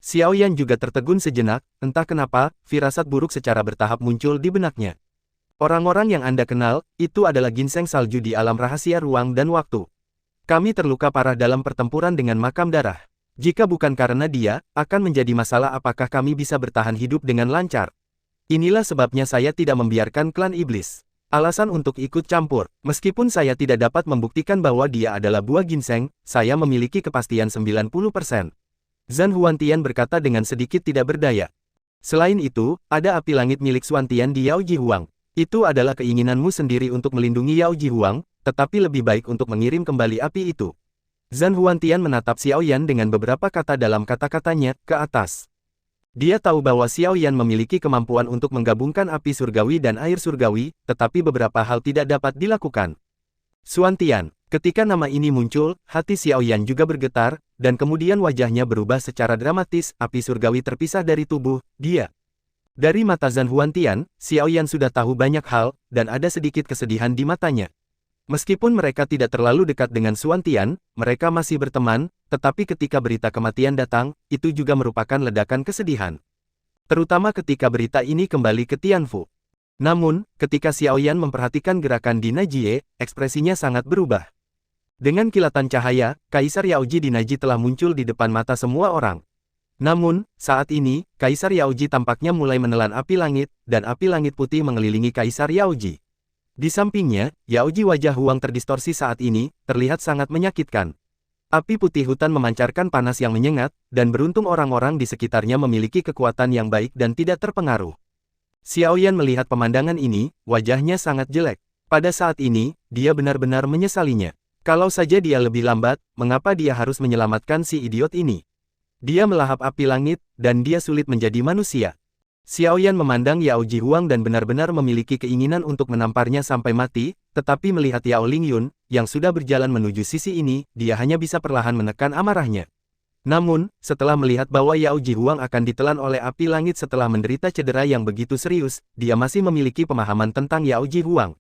Xiao Yan juga tertegun sejenak, entah kenapa, firasat buruk secara bertahap muncul di benaknya. Orang-orang yang Anda kenal, itu adalah ginseng salju di alam rahasia ruang dan waktu. Kami terluka parah dalam pertempuran dengan makam darah. Jika bukan karena dia, akan menjadi masalah apakah kami bisa bertahan hidup dengan lancar. Inilah sebabnya saya tidak membiarkan klan iblis. Alasan untuk ikut campur, meskipun saya tidak dapat membuktikan bahwa dia adalah buah ginseng, saya memiliki kepastian 90%. Zhan Huantian berkata dengan sedikit tidak berdaya. Selain itu, ada api langit milik Xuantian di Yao Jihuang. Itu adalah keinginanmu sendiri untuk melindungi Yao Jihuang, tetapi lebih baik untuk mengirim kembali api itu. Zhan Huantian menatap Xiao Yan dengan beberapa kata dalam kata-katanya, ke atas. Dia tahu bahwa Xiao Yan memiliki kemampuan untuk menggabungkan api surgawi dan air surgawi, tetapi beberapa hal tidak dapat dilakukan. Xuantian, ketika nama ini muncul, hati Xiao Yan juga bergetar, dan kemudian wajahnya berubah secara dramatis, api surgawi terpisah dari tubuh dia. Dari mata Zhan Huantian, Xiao Yan sudah tahu banyak hal, dan ada sedikit kesedihan di matanya. Meskipun mereka tidak terlalu dekat dengan Xuantian, mereka masih berteman, tetapi ketika berita kematian datang, itu juga merupakan ledakan kesedihan. Terutama ketika berita ini kembali ke Tianfu. Namun, ketika Xiao Yan memperhatikan gerakan Dina Jie, ekspresinya sangat berubah. Dengan kilatan cahaya, Kaisar Yaoji Dina Jie telah muncul di depan mata semua orang. Namun, saat ini, Kaisar Yaoji tampaknya mulai menelan api langit, dan api langit putih mengelilingi Kaisar Yaoji. Di sampingnya, Yaoji wajah Huang terdistorsi saat ini, terlihat sangat menyakitkan. Api putih hutan memancarkan panas yang menyengat, dan beruntung orang-orang di sekitarnya memiliki kekuatan yang baik dan tidak terpengaruh. Xiao Yan melihat pemandangan ini, wajahnya sangat jelek. Pada saat ini, dia benar-benar menyesalinya. Kalau saja dia lebih lambat, mengapa dia harus menyelamatkan si idiot ini? Dia melahap api langit, dan dia sulit menjadi manusia. Xiao Yan memandang Yao Jihuang dan benar-benar memiliki keinginan untuk menamparnya sampai mati, tetapi melihat Yao Lingyun, yang sudah berjalan menuju sisi ini, dia hanya bisa perlahan menekan amarahnya. Namun, setelah melihat bahwa Yao Jihuang akan ditelan oleh api langit setelah menderita cedera yang begitu serius, dia masih memiliki pemahaman tentang Yao Jihuang.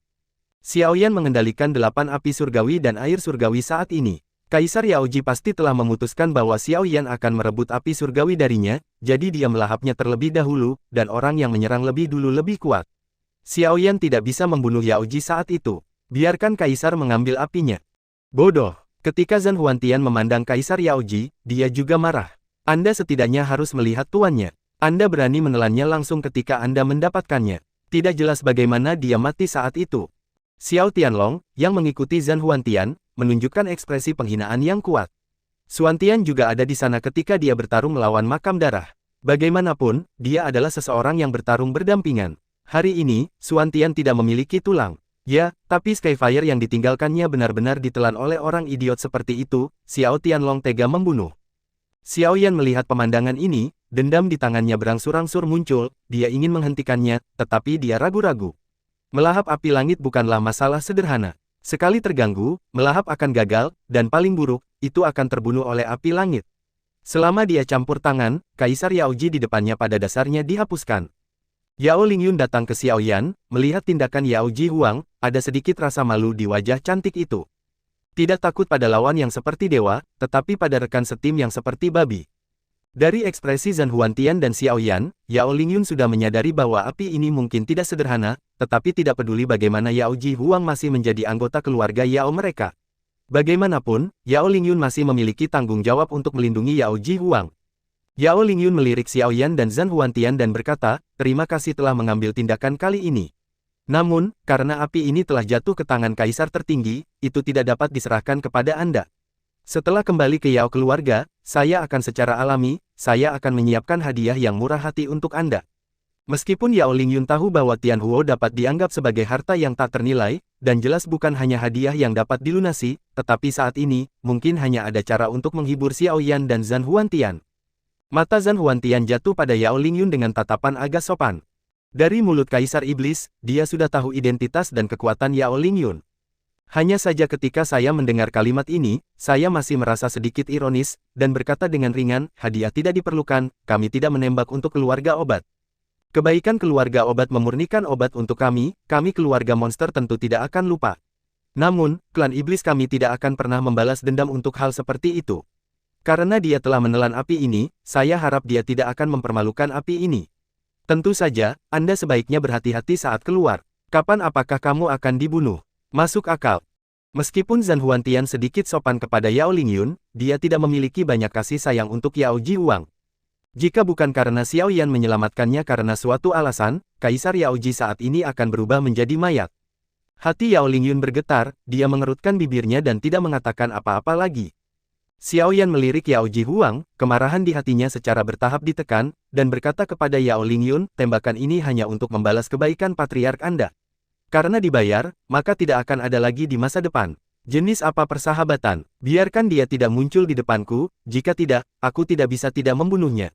Xiao Yan mengendalikan 8 api surgawi dan air surgawi saat ini. Kaisar Yaoji pasti telah memutuskan bahwa Xiao Yan akan merebut api surgawi darinya, jadi dia melahapnya terlebih dahulu, dan orang yang menyerang lebih dulu lebih kuat. Xiao Yan tidak bisa membunuh Yaoji saat itu. Biarkan Kaisar mengambil apinya. Bodoh. Ketika Zhan Huantian memandang Kaisar Yaoji, dia juga marah. Anda setidaknya harus melihat tuannya. Anda berani menelannya langsung ketika Anda mendapatkannya. Tidak jelas bagaimana dia mati saat itu. Xiao Tianlong, yang mengikuti Zhan Huantian, menunjukkan ekspresi penghinaan yang kuat. Xuantian juga ada di sana ketika dia bertarung melawan makam darah. Bagaimanapun, dia adalah seseorang yang bertarung berdampingan. Hari ini, Xuantian tidak memiliki tulang. Ya, tapi Skyfire yang ditinggalkannya benar-benar ditelan oleh orang idiot seperti itu. Xiao Tianlong tega membunuh. Xiao Yan melihat pemandangan ini, dendam di tangannya berangsur-angsur muncul, dia ingin menghentikannya, tetapi dia ragu-ragu. Melahap api langit bukanlah masalah sederhana. Sekali terganggu, melahap akan gagal, dan paling buruk, itu akan terbunuh oleh api langit. Selama dia campur tangan, Kaisar Yaoji di depannya pada dasarnya dihapuskan. Yao Lingyun datang ke Xiaoyan, melihat tindakan Yao Ji Huang, ada sedikit rasa malu di wajah cantik itu. Tidak takut pada lawan yang seperti dewa, tetapi pada rekan setim yang seperti babi. Dari ekspresi Zhan Huantian dan Xiaoyan, Yao Lingyun sudah menyadari bahwa api ini mungkin tidak sederhana, tetapi tidak peduli bagaimana Yao Ji Huang masih menjadi anggota keluarga Yao mereka. Bagaimanapun, Yao Lingyun masih memiliki tanggung jawab untuk melindungi Yao Ji Huang. Yao Lingyun melirik Xiaoyan dan Zhan Huantian dan berkata, terima kasih telah mengambil tindakan kali ini. Namun, karena api ini telah jatuh ke tangan kaisar tertinggi, itu tidak dapat diserahkan kepada Anda. Setelah kembali ke Yao keluarga, saya akan secara alami, saya akan menyiapkan hadiah yang murah hati untuk Anda. Meskipun Yao Lingyun tahu bahwa Tianhuo dapat dianggap sebagai harta yang tak ternilai, dan jelas bukan hanya hadiah yang dapat dilunasi, tetapi saat ini, mungkin hanya ada cara untuk menghibur Xiaoyan dan Zhan Huantian. Mata Zhan Huantian jatuh pada Yao Lingyun dengan tatapan agak sopan. Dari mulut Kaisar Iblis, dia sudah tahu identitas dan kekuatan Yao Lingyun. Hanya saja ketika saya mendengar kalimat ini, saya masih merasa sedikit ironis, dan berkata dengan ringan, hadiah tidak diperlukan, kami tidak menembak untuk keluarga obat. Kebaikan keluarga obat memurnikan obat untuk kami keluarga monster tentu tidak akan lupa. Namun, klan iblis kami tidak akan pernah membalas dendam untuk hal seperti itu. Karena dia telah menelan api ini, saya harap dia tidak akan mempermalukan api ini. Tentu saja, Anda sebaiknya berhati-hati saat keluar. Kapan apakah kamu akan dibunuh? Masuk akal. Meskipun Zhan Huantian sedikit sopan kepada Yao Lingyun, dia tidak memiliki banyak kasih sayang untuk Yao Ji Huang. Jika bukan karena Xiaoyan menyelamatkannya karena suatu alasan, Kaisar Yao Ji saat ini akan berubah menjadi mayat. Hati Yao Lingyun bergetar, dia mengerutkan bibirnya dan tidak mengatakan apa-apa lagi. Xiaoyan melirik Yao Ji Huang, kemarahan di hatinya secara bertahap ditekan, dan berkata kepada Yao Lingyun, tembakan ini hanya untuk membalas kebaikan patriark Anda. Karena dibayar, maka tidak akan ada lagi di masa depan. Jenis apa persahabatan? Biarkan dia tidak muncul di depanku, jika tidak, aku tidak bisa tidak membunuhnya.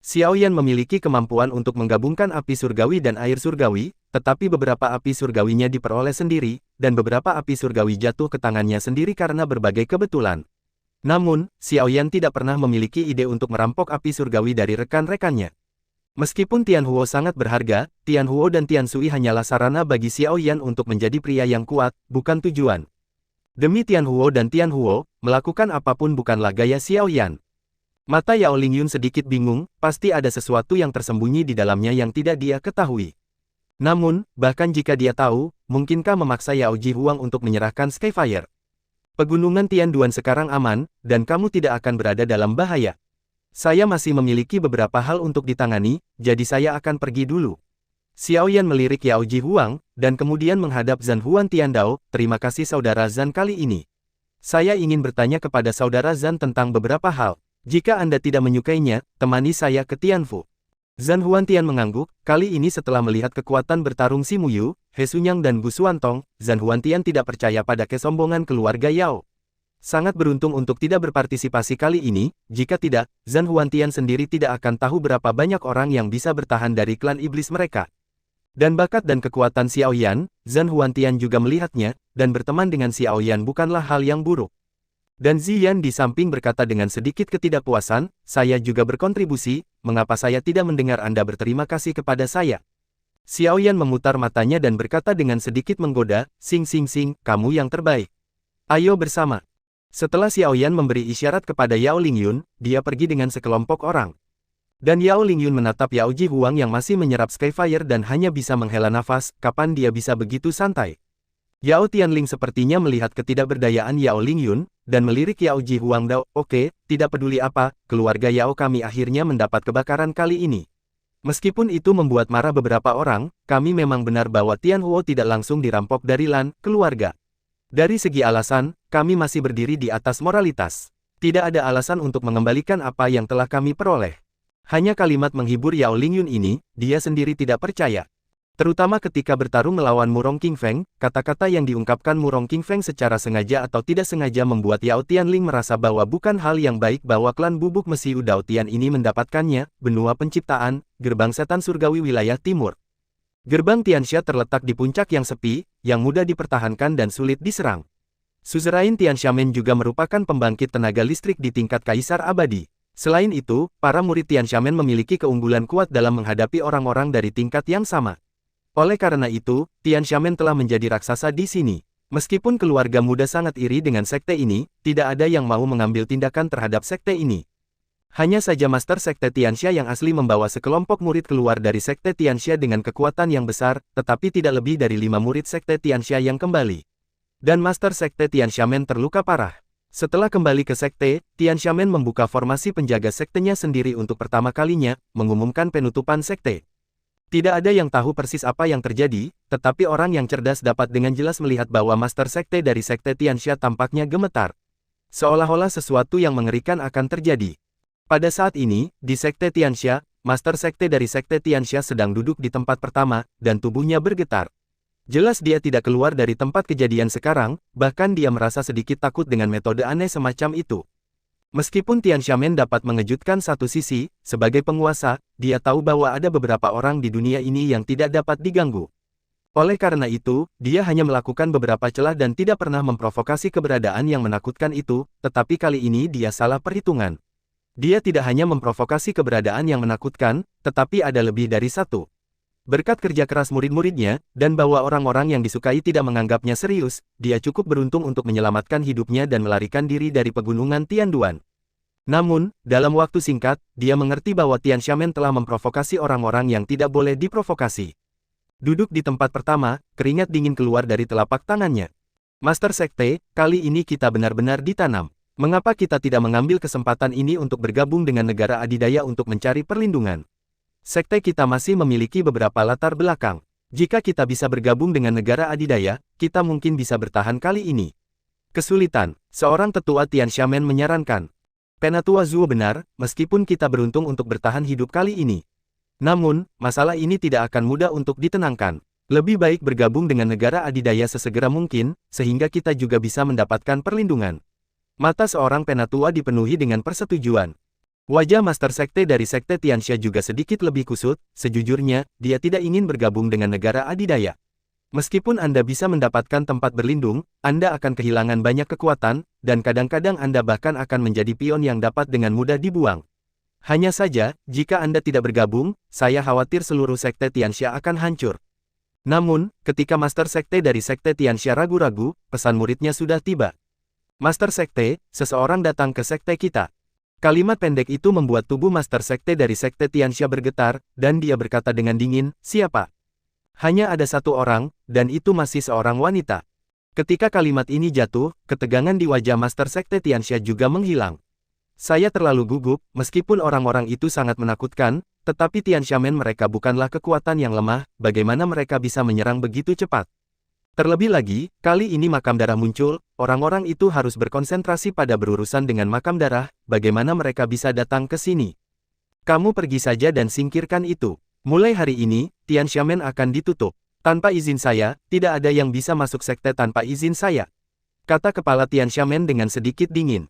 Xiaoyan memiliki kemampuan untuk menggabungkan api surgawi dan air surgawi, tetapi beberapa api surgawinya diperoleh sendiri, dan beberapa api surgawi jatuh ke tangannya sendiri karena berbagai kebetulan. Namun, Xiaoyan tidak pernah memiliki ide untuk merampok api surgawi dari rekan-rekannya. Meskipun Tianhuo sangat berharga, Tianhuo dan Tiansui hanyalah sarana bagi Xiaoyan untuk menjadi pria yang kuat, bukan tujuan. Demi Tianhuo dan Tianhuo, melakukan apapun bukanlah gaya Xiaoyan. Mata Yao Lingyun sedikit bingung, pasti ada sesuatu yang tersembunyi di dalamnya yang tidak dia ketahui. Namun, bahkan jika dia tahu, mungkinkah memaksa Yao Ji Huang untuk menyerahkan Skyfire? Pegunungan Tianduan sekarang aman, dan kamu tidak akan berada dalam bahaya. Saya masih memiliki beberapa hal untuk ditangani, jadi saya akan pergi dulu. Xiaoyan melirik Yao Ji Huang, dan kemudian menghadap Zhan Huantian Dao, terima kasih saudara Zhan kali ini. Saya ingin bertanya kepada saudara Zhan tentang beberapa hal. Jika Anda tidak menyukainya, temani saya ke Tianfu. Zhan Huantian mengangguk, kali ini setelah melihat kekuatan bertarung Si Muyu, He Sunyang dan Gu Xuantong, Zhan Huantian tidak percaya pada kesombongan keluarga Yao. Sangat beruntung untuk tidak berpartisipasi kali ini, jika tidak, Zhan Huantian sendiri tidak akan tahu berapa banyak orang yang bisa bertahan dari klan iblis mereka. Dan bakat dan kekuatan Xiaoyan, Zhan Huantian juga melihatnya, dan berteman dengan Xiaoyan bukanlah hal yang buruk. Dan Ziyan di samping berkata dengan sedikit ketidakpuasan, saya juga berkontribusi, mengapa saya tidak mendengar Anda berterima kasih kepada saya? Xiaoyan memutar matanya dan berkata dengan sedikit menggoda, Sing, kamu yang terbaik. Ayo bersama. Setelah Xiaoyan memberi isyarat kepada Yao Lingyun, dia pergi dengan sekelompok orang. Dan Yao Lingyun menatap Yao Ji Huang yang masih menyerap Skyfire dan hanya bisa menghela nafas, kapan dia bisa begitu santai? Yao Tianling sepertinya melihat ketidakberdayaan Yao Lingyun, dan melirik Yao Ji Huang Dao, oke, tidak peduli apa, keluarga Yao kami akhirnya mendapat kebakaran kali ini. Meskipun itu membuat marah beberapa orang, kami memang benar bahwa Tianhuo tidak langsung dirampok dari Lan, keluarga. Dari segi alasan, kami masih berdiri di atas moralitas. Tidak ada alasan untuk mengembalikan apa yang telah kami peroleh. Hanya kalimat menghibur Yao Lingyun ini, dia sendiri tidak percaya. Terutama ketika bertarung melawan Murong Qingfeng, kata-kata yang diungkapkan Murong Qingfeng secara sengaja atau tidak sengaja membuat Yao Tianling merasa bahwa bukan hal yang baik bahwa klan bubuk Mesiu Dao Tian ini mendapatkannya, benua penciptaan, gerbang setan surgawi wilayah timur. Gerbang Tianxia terletak di puncak yang sepi, yang mudah dipertahankan dan sulit diserang. Suzerain Tianxiamen juga merupakan pembangkit tenaga listrik di tingkat kaisar abadi. Selain itu, para murid Tianxiamen memiliki keunggulan kuat dalam menghadapi orang-orang dari tingkat yang sama. Oleh karena itu, Tianxiamen telah menjadi raksasa di sini. Meskipun keluarga muda sangat iri dengan sekte ini, tidak ada yang mau mengambil tindakan terhadap sekte ini. Hanya saja Master Sekte Tianxia yang asli membawa sekelompok murid keluar dari Sekte Tianxia dengan kekuatan yang besar, tetapi tidak lebih dari 5 murid Sekte Tianxia yang kembali. Dan Master Sekte Tianxiamen terluka parah. Setelah kembali ke Sekte, Tianxiamen membuka formasi penjaga sektenya sendiri untuk pertama kalinya, mengumumkan penutupan sekte. Tidak ada yang tahu persis apa yang terjadi, tetapi orang yang cerdas dapat dengan jelas melihat bahwa Master Sekte dari Sekte Tianxia tampaknya gemetar. Seolah-olah sesuatu yang mengerikan akan terjadi. Pada saat ini, di Sekte Tianxia, Master Sekte dari Sekte Tianxia sedang duduk di tempat pertama, dan tubuhnya bergetar. Jelas dia tidak keluar dari tempat kejadian sekarang, bahkan dia merasa sedikit takut dengan metode aneh semacam itu. Meskipun Tianxiamen dapat mengejutkan satu sisi, sebagai penguasa, dia tahu bahwa ada beberapa orang di dunia ini yang tidak dapat diganggu. Oleh karena itu, dia hanya melakukan beberapa celah dan tidak pernah memprovokasi keberadaan yang menakutkan itu, tetapi kali ini dia salah perhitungan. Dia tidak hanya memprovokasi keberadaan yang menakutkan, tetapi ada lebih dari satu. Berkat kerja keras murid-muridnya, dan bahwa orang-orang yang disukai tidak menganggapnya serius, dia cukup beruntung untuk menyelamatkan hidupnya dan melarikan diri dari pegunungan Tianduan. Namun, dalam waktu singkat, dia mengerti bahwa Tianxiamen telah memprovokasi orang-orang yang tidak boleh diprovokasi. Duduk di tempat pertama, keringat dingin keluar dari telapak tangannya. Master Sekte, kali ini kita benar-benar ditanam. Mengapa kita tidak mengambil kesempatan ini untuk bergabung dengan negara adidaya untuk mencari perlindungan? Sekte kita masih memiliki beberapa latar belakang. Jika kita bisa bergabung dengan negara adidaya, kita mungkin bisa bertahan kali ini. Kesulitan, seorang tetua Tianxiamen menyarankan. Penatua Zuo benar, meskipun kita beruntung untuk bertahan hidup kali ini. Namun, masalah ini tidak akan mudah untuk ditenangkan. Lebih baik bergabung dengan negara adidaya sesegera mungkin, sehingga kita juga bisa mendapatkan perlindungan. Mata seorang penatua dipenuhi dengan persetujuan. Wajah Master Sekte dari Sekte Tianxia juga sedikit lebih kusut, sejujurnya, dia tidak ingin bergabung dengan negara adidaya. Meskipun Anda bisa mendapatkan tempat berlindung, Anda akan kehilangan banyak kekuatan, dan kadang-kadang Anda bahkan akan menjadi pion yang dapat dengan mudah dibuang. Hanya saja, jika Anda tidak bergabung, saya khawatir seluruh Sekte Tianxia akan hancur. Namun, ketika Master Sekte dari Sekte Tianxia ragu-ragu, pesan muridnya sudah tiba. Master Sekte, seseorang datang ke sekte kita. Kalimat pendek itu membuat tubuh Master Sekte dari Sekte Tianxia bergetar, dan dia berkata dengan dingin, siapa? Hanya ada satu orang, dan itu masih seorang wanita. Ketika kalimat ini jatuh, ketegangan di wajah Master Sekte Tianxia juga menghilang. Saya terlalu gugup, meskipun orang-orang itu sangat menakutkan, tetapi Tianxiamen mereka bukanlah kekuatan yang lemah, bagaimana mereka bisa menyerang begitu cepat? Terlebih lagi, kali ini makam darah muncul, orang-orang itu harus berkonsentrasi pada berurusan dengan makam darah, bagaimana mereka bisa datang ke sini. Kamu pergi saja dan singkirkan itu. Mulai hari ini, Tianxiamen akan ditutup. Tanpa izin saya, tidak ada yang bisa masuk sekte tanpa izin saya. Kata kepala Tianxiamen dengan sedikit dingin.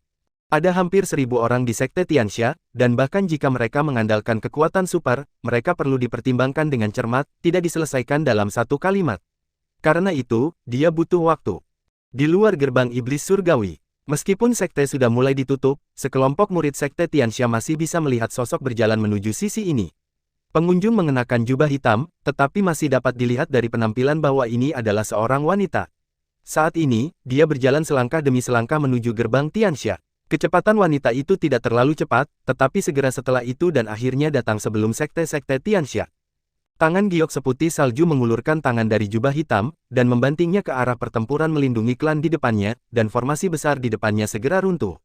Ada hampir 1000 orang di sekte Tianxia, dan bahkan jika mereka mengandalkan kekuatan super, mereka perlu dipertimbangkan dengan cermat, tidak diselesaikan dalam satu kalimat. Karena itu, dia butuh waktu. Di luar gerbang iblis surgawi, meskipun sekte sudah mulai ditutup, sekelompok murid sekte Tianxia masih bisa melihat sosok berjalan menuju sisi ini. Pengunjung mengenakan jubah hitam, tetapi masih dapat dilihat dari penampilan bahwa ini adalah seorang wanita. Saat ini, dia berjalan selangkah demi selangkah menuju gerbang Tianxia. Kecepatan wanita itu tidak terlalu cepat, tetapi segera setelah itu dan akhirnya datang sebelum sekte-sekte Tianxia. Tangan giok seputih salju mengulurkan tangan dari jubah hitam, dan membantingnya ke arah pertempuran melindungi klan di depannya, dan formasi besar di depannya segera runtuh.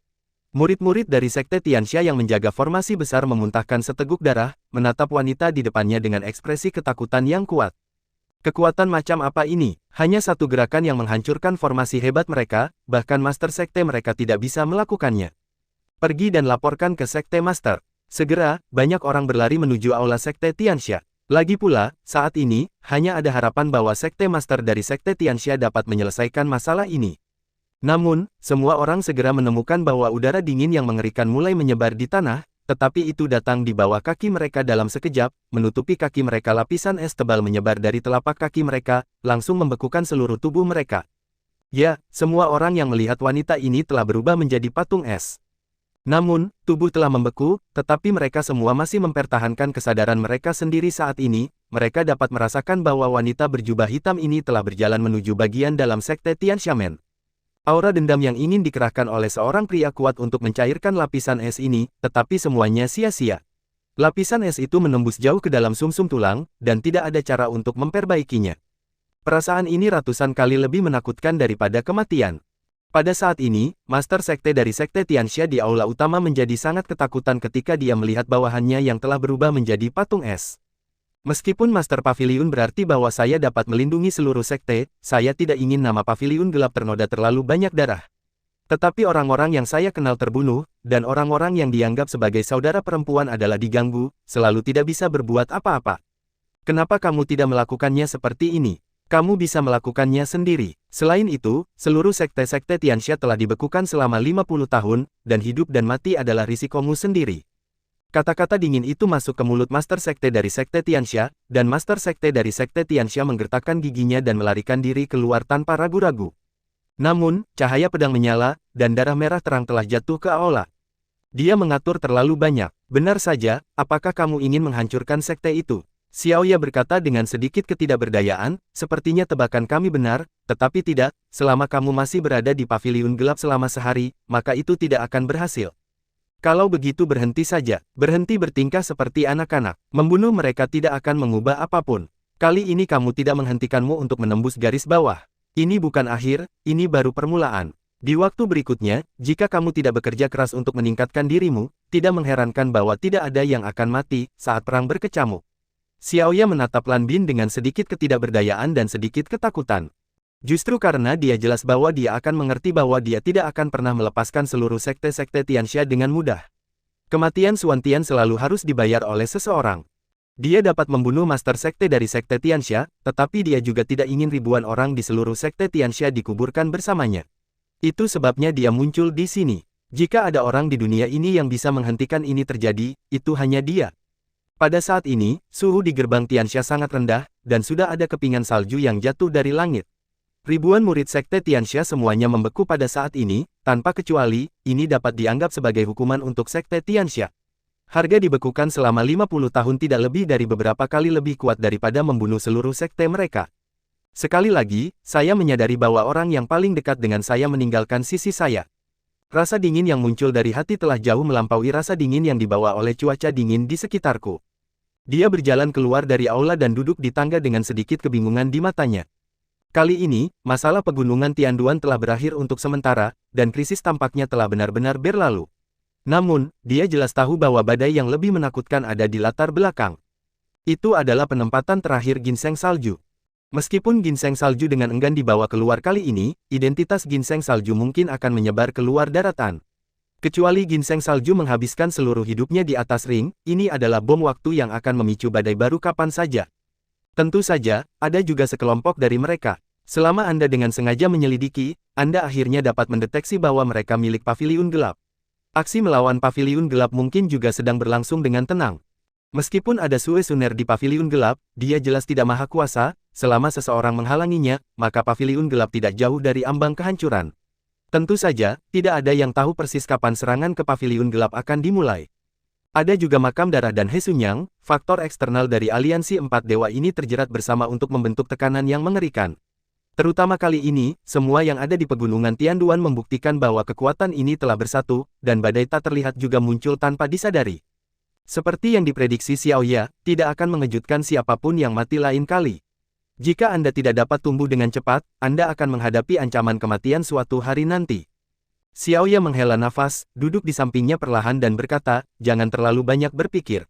Murid-murid dari sekte Tianxia yang menjaga formasi besar memuntahkan seteguk darah, menatap wanita di depannya dengan ekspresi ketakutan yang kuat. Kekuatan macam apa ini? Hanya satu gerakan yang menghancurkan formasi hebat mereka, bahkan Master Sekte mereka tidak bisa melakukannya. Pergi dan laporkan ke Sekte Master. Segera, banyak orang berlari menuju aula Sekte Tianxia. Lagi pula, saat ini, hanya ada harapan bahwa Sekte Master dari Sekte Tianxia dapat menyelesaikan masalah ini. Namun, semua orang segera menemukan bahwa udara dingin yang mengerikan mulai menyebar di tanah, tetapi itu datang di bawah kaki mereka dalam sekejap, menutupi kaki mereka lapisan es tebal menyebar dari telapak kaki mereka, langsung membekukan seluruh tubuh mereka. Ya, semua orang yang melihat wanita ini telah berubah menjadi patung es. Namun, tubuh telah membeku, tetapi mereka semua masih mempertahankan kesadaran mereka sendiri saat ini. Mereka dapat merasakan bahwa wanita berjubah hitam ini telah berjalan menuju bagian dalam sekte Tianxiamen. Aura dendam yang ingin dikerahkan oleh seorang pria kuat untuk mencairkan lapisan es ini, tetapi semuanya sia-sia. Lapisan es itu menembus jauh ke dalam sumsum tulang, dan tidak ada cara untuk memperbaikinya. Perasaan ini ratusan kali lebih menakutkan daripada kematian. Pada saat ini, Master Sekte dari Sekte Tianxia di aula utama menjadi sangat ketakutan ketika dia melihat bawahannya yang telah berubah menjadi patung es. Meskipun Master Paviliun berarti bahwa saya dapat melindungi seluruh sekte, saya tidak ingin nama Paviliun Gelap ternoda terlalu banyak darah. Tetapi orang-orang yang saya kenal terbunuh, dan orang-orang yang dianggap sebagai saudara perempuan adalah diganggu, selalu tidak bisa berbuat apa-apa. Kenapa kamu tidak melakukannya seperti ini? Kamu bisa melakukannya sendiri. Selain itu, seluruh sekte-sekte Tianxia telah dibekukan selama 50 tahun, dan hidup dan mati adalah risikomu sendiri. Kata-kata dingin itu masuk ke mulut Master Sekte dari Sekte Tianxia, dan Master Sekte dari Sekte Tianxia menggertakkan giginya dan melarikan diri keluar tanpa ragu-ragu. Namun, cahaya pedang menyala, dan darah merah terang telah jatuh ke aula. Dia mengatur terlalu banyak. Benar saja, apakah kamu ingin menghancurkan sekte itu? Xiaoya berkata dengan sedikit ketidakberdayaan, sepertinya tebakan kami benar, tetapi tidak, selama kamu masih berada di Paviliun Gelap selama sehari, maka itu tidak akan berhasil. Kalau begitu berhenti saja, berhenti bertingkah seperti anak-anak, membunuh mereka tidak akan mengubah apapun. Kali ini kamu tidak menghentikanmu untuk menembus garis bawah. Ini bukan akhir, ini baru permulaan. Di waktu berikutnya, jika kamu tidak bekerja keras untuk meningkatkan dirimu, tidak mengherankan bahwa tidak ada yang akan mati saat perang berkecamuk. Xiaoya menatap Lan Bin dengan sedikit ketidakberdayaan dan sedikit ketakutan. Justru karena dia jelas bahwa dia akan mengerti bahwa dia tidak akan pernah melepaskan seluruh sekte-sekte Tianxia dengan mudah. Kematian Xuan Tian selalu harus dibayar oleh seseorang. Dia dapat membunuh Master Sekte dari Sekte Tianxia, tetapi dia juga tidak ingin ribuan orang di seluruh Sekte Tianxia dikuburkan bersamanya. Itu sebabnya dia muncul di sini. Jika ada orang di dunia ini yang bisa menghentikan ini terjadi, itu hanya dia. Pada saat ini, suhu di gerbang Tianxia sangat rendah, dan sudah ada kepingan salju yang jatuh dari langit. Ribuan murid Sekte Tianxia semuanya membeku pada saat ini, tanpa kecuali, ini dapat dianggap sebagai hukuman untuk Sekte Tianxia. Harga dibekukan selama 50 tahun tidak lebih dari beberapa kali lebih kuat daripada membunuh seluruh sekte mereka. Sekali lagi, saya menyadari bahwa orang yang paling dekat dengan saya meninggalkan sisi saya. Rasa dingin yang muncul dari hati telah jauh melampaui rasa dingin yang dibawa oleh cuaca dingin di sekitarku. Dia berjalan keluar dari aula dan duduk di tangga dengan sedikit kebingungan di matanya. Kali ini, masalah pegunungan Tianduan telah berakhir untuk sementara, dan krisis tampaknya telah benar-benar berlalu. Namun, dia jelas tahu bahwa badai yang lebih menakutkan ada di latar belakang. Itu adalah penempatan terakhir ginseng salju. Meskipun ginseng salju dengan enggan dibawa keluar kali ini, identitas ginseng salju mungkin akan menyebar keluar daratan. Kecuali ginseng salju menghabiskan seluruh hidupnya di atas ring, ini adalah bom waktu yang akan memicu badai baru kapan saja. Tentu saja, ada juga sekelompok dari mereka. Selama Anda dengan sengaja menyelidiki, Anda akhirnya dapat mendeteksi bahwa mereka milik Paviliun Gelap. Aksi melawan Paviliun Gelap mungkin juga sedang berlangsung dengan tenang. Meskipun ada Sue Suner di Paviliun Gelap, dia jelas tidak maha kuasa, selama seseorang menghalanginya, maka Paviliun Gelap tidak jauh dari ambang kehancuran. Tentu saja, tidak ada yang tahu persis kapan serangan ke Paviliun Gelap akan dimulai. Ada juga makam darah dan He Sunyang, faktor eksternal dari aliansi empat dewa ini terjerat bersama untuk membentuk tekanan yang mengerikan. Terutama kali ini, semua yang ada di pegunungan Tianduan membuktikan bahwa kekuatan ini telah bersatu, dan badai tak terlihat juga muncul tanpa disadari. Seperti yang diprediksi Xiaoya, tidak akan mengejutkan siapapun yang mati lain kali. Jika Anda tidak dapat tumbuh dengan cepat, Anda akan menghadapi ancaman kematian suatu hari nanti. Xiaoya menghela nafas, duduk di sampingnya perlahan dan berkata, jangan terlalu banyak berpikir.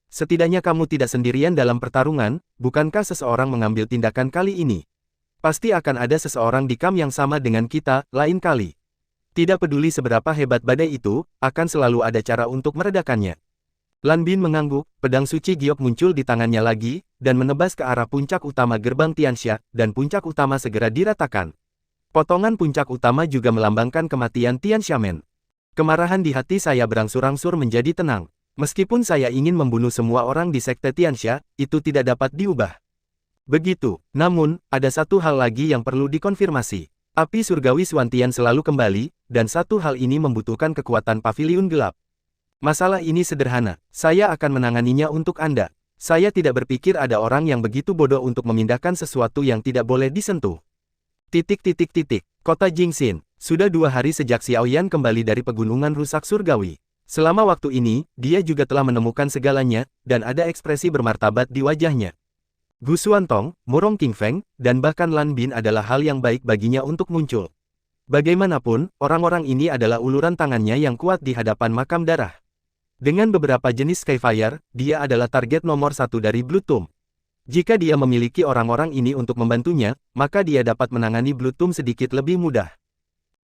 Setidaknya kamu tidak sendirian dalam pertarungan, bukankah seseorang mengambil tindakan kali ini? Pasti akan ada seseorang di camp yang sama dengan kita, lain kali. Tidak peduli seberapa hebat badai itu, akan selalu ada cara untuk meredakannya. Lan Bin mengangguk, pedang suci giok muncul di tangannya lagi, dan menebas ke arah puncak utama gerbang Tianxia, dan puncak utama segera diratakan. Potongan puncak utama juga melambangkan kematian Tianxiamen. Kemarahan di hati saya berangsur-angsur menjadi tenang. Meskipun saya ingin membunuh semua orang di Sekte Tianxia, itu tidak dapat diubah. Begitu, namun, ada satu hal lagi yang perlu dikonfirmasi. Api surgawi Xuan Tian selalu kembali, dan satu hal ini membutuhkan kekuatan paviliun gelap. Masalah ini sederhana, saya akan menanganinya untuk Anda. Saya tidak berpikir ada orang yang begitu bodoh untuk memindahkan sesuatu yang tidak boleh disentuh. Kota Jingxin. Sudah 2 hari sejak Xiao Yan kembali dari pegunungan rusak surgawi. Selama waktu ini, dia juga telah menemukan segalanya, dan ada ekspresi bermartabat di wajahnya. Gu Xuantong, Murong Qingfeng, dan bahkan Lan Bin adalah hal yang baik baginya untuk muncul. Bagaimanapun, orang-orang ini adalah uluran tangannya yang kuat di hadapan makam darah. Dengan beberapa jenis Skyfire, dia adalah target nomor 1 dari Blue Tomb. Jika dia memiliki orang-orang ini untuk membantunya, maka dia dapat menangani Blue Tomb sedikit lebih mudah.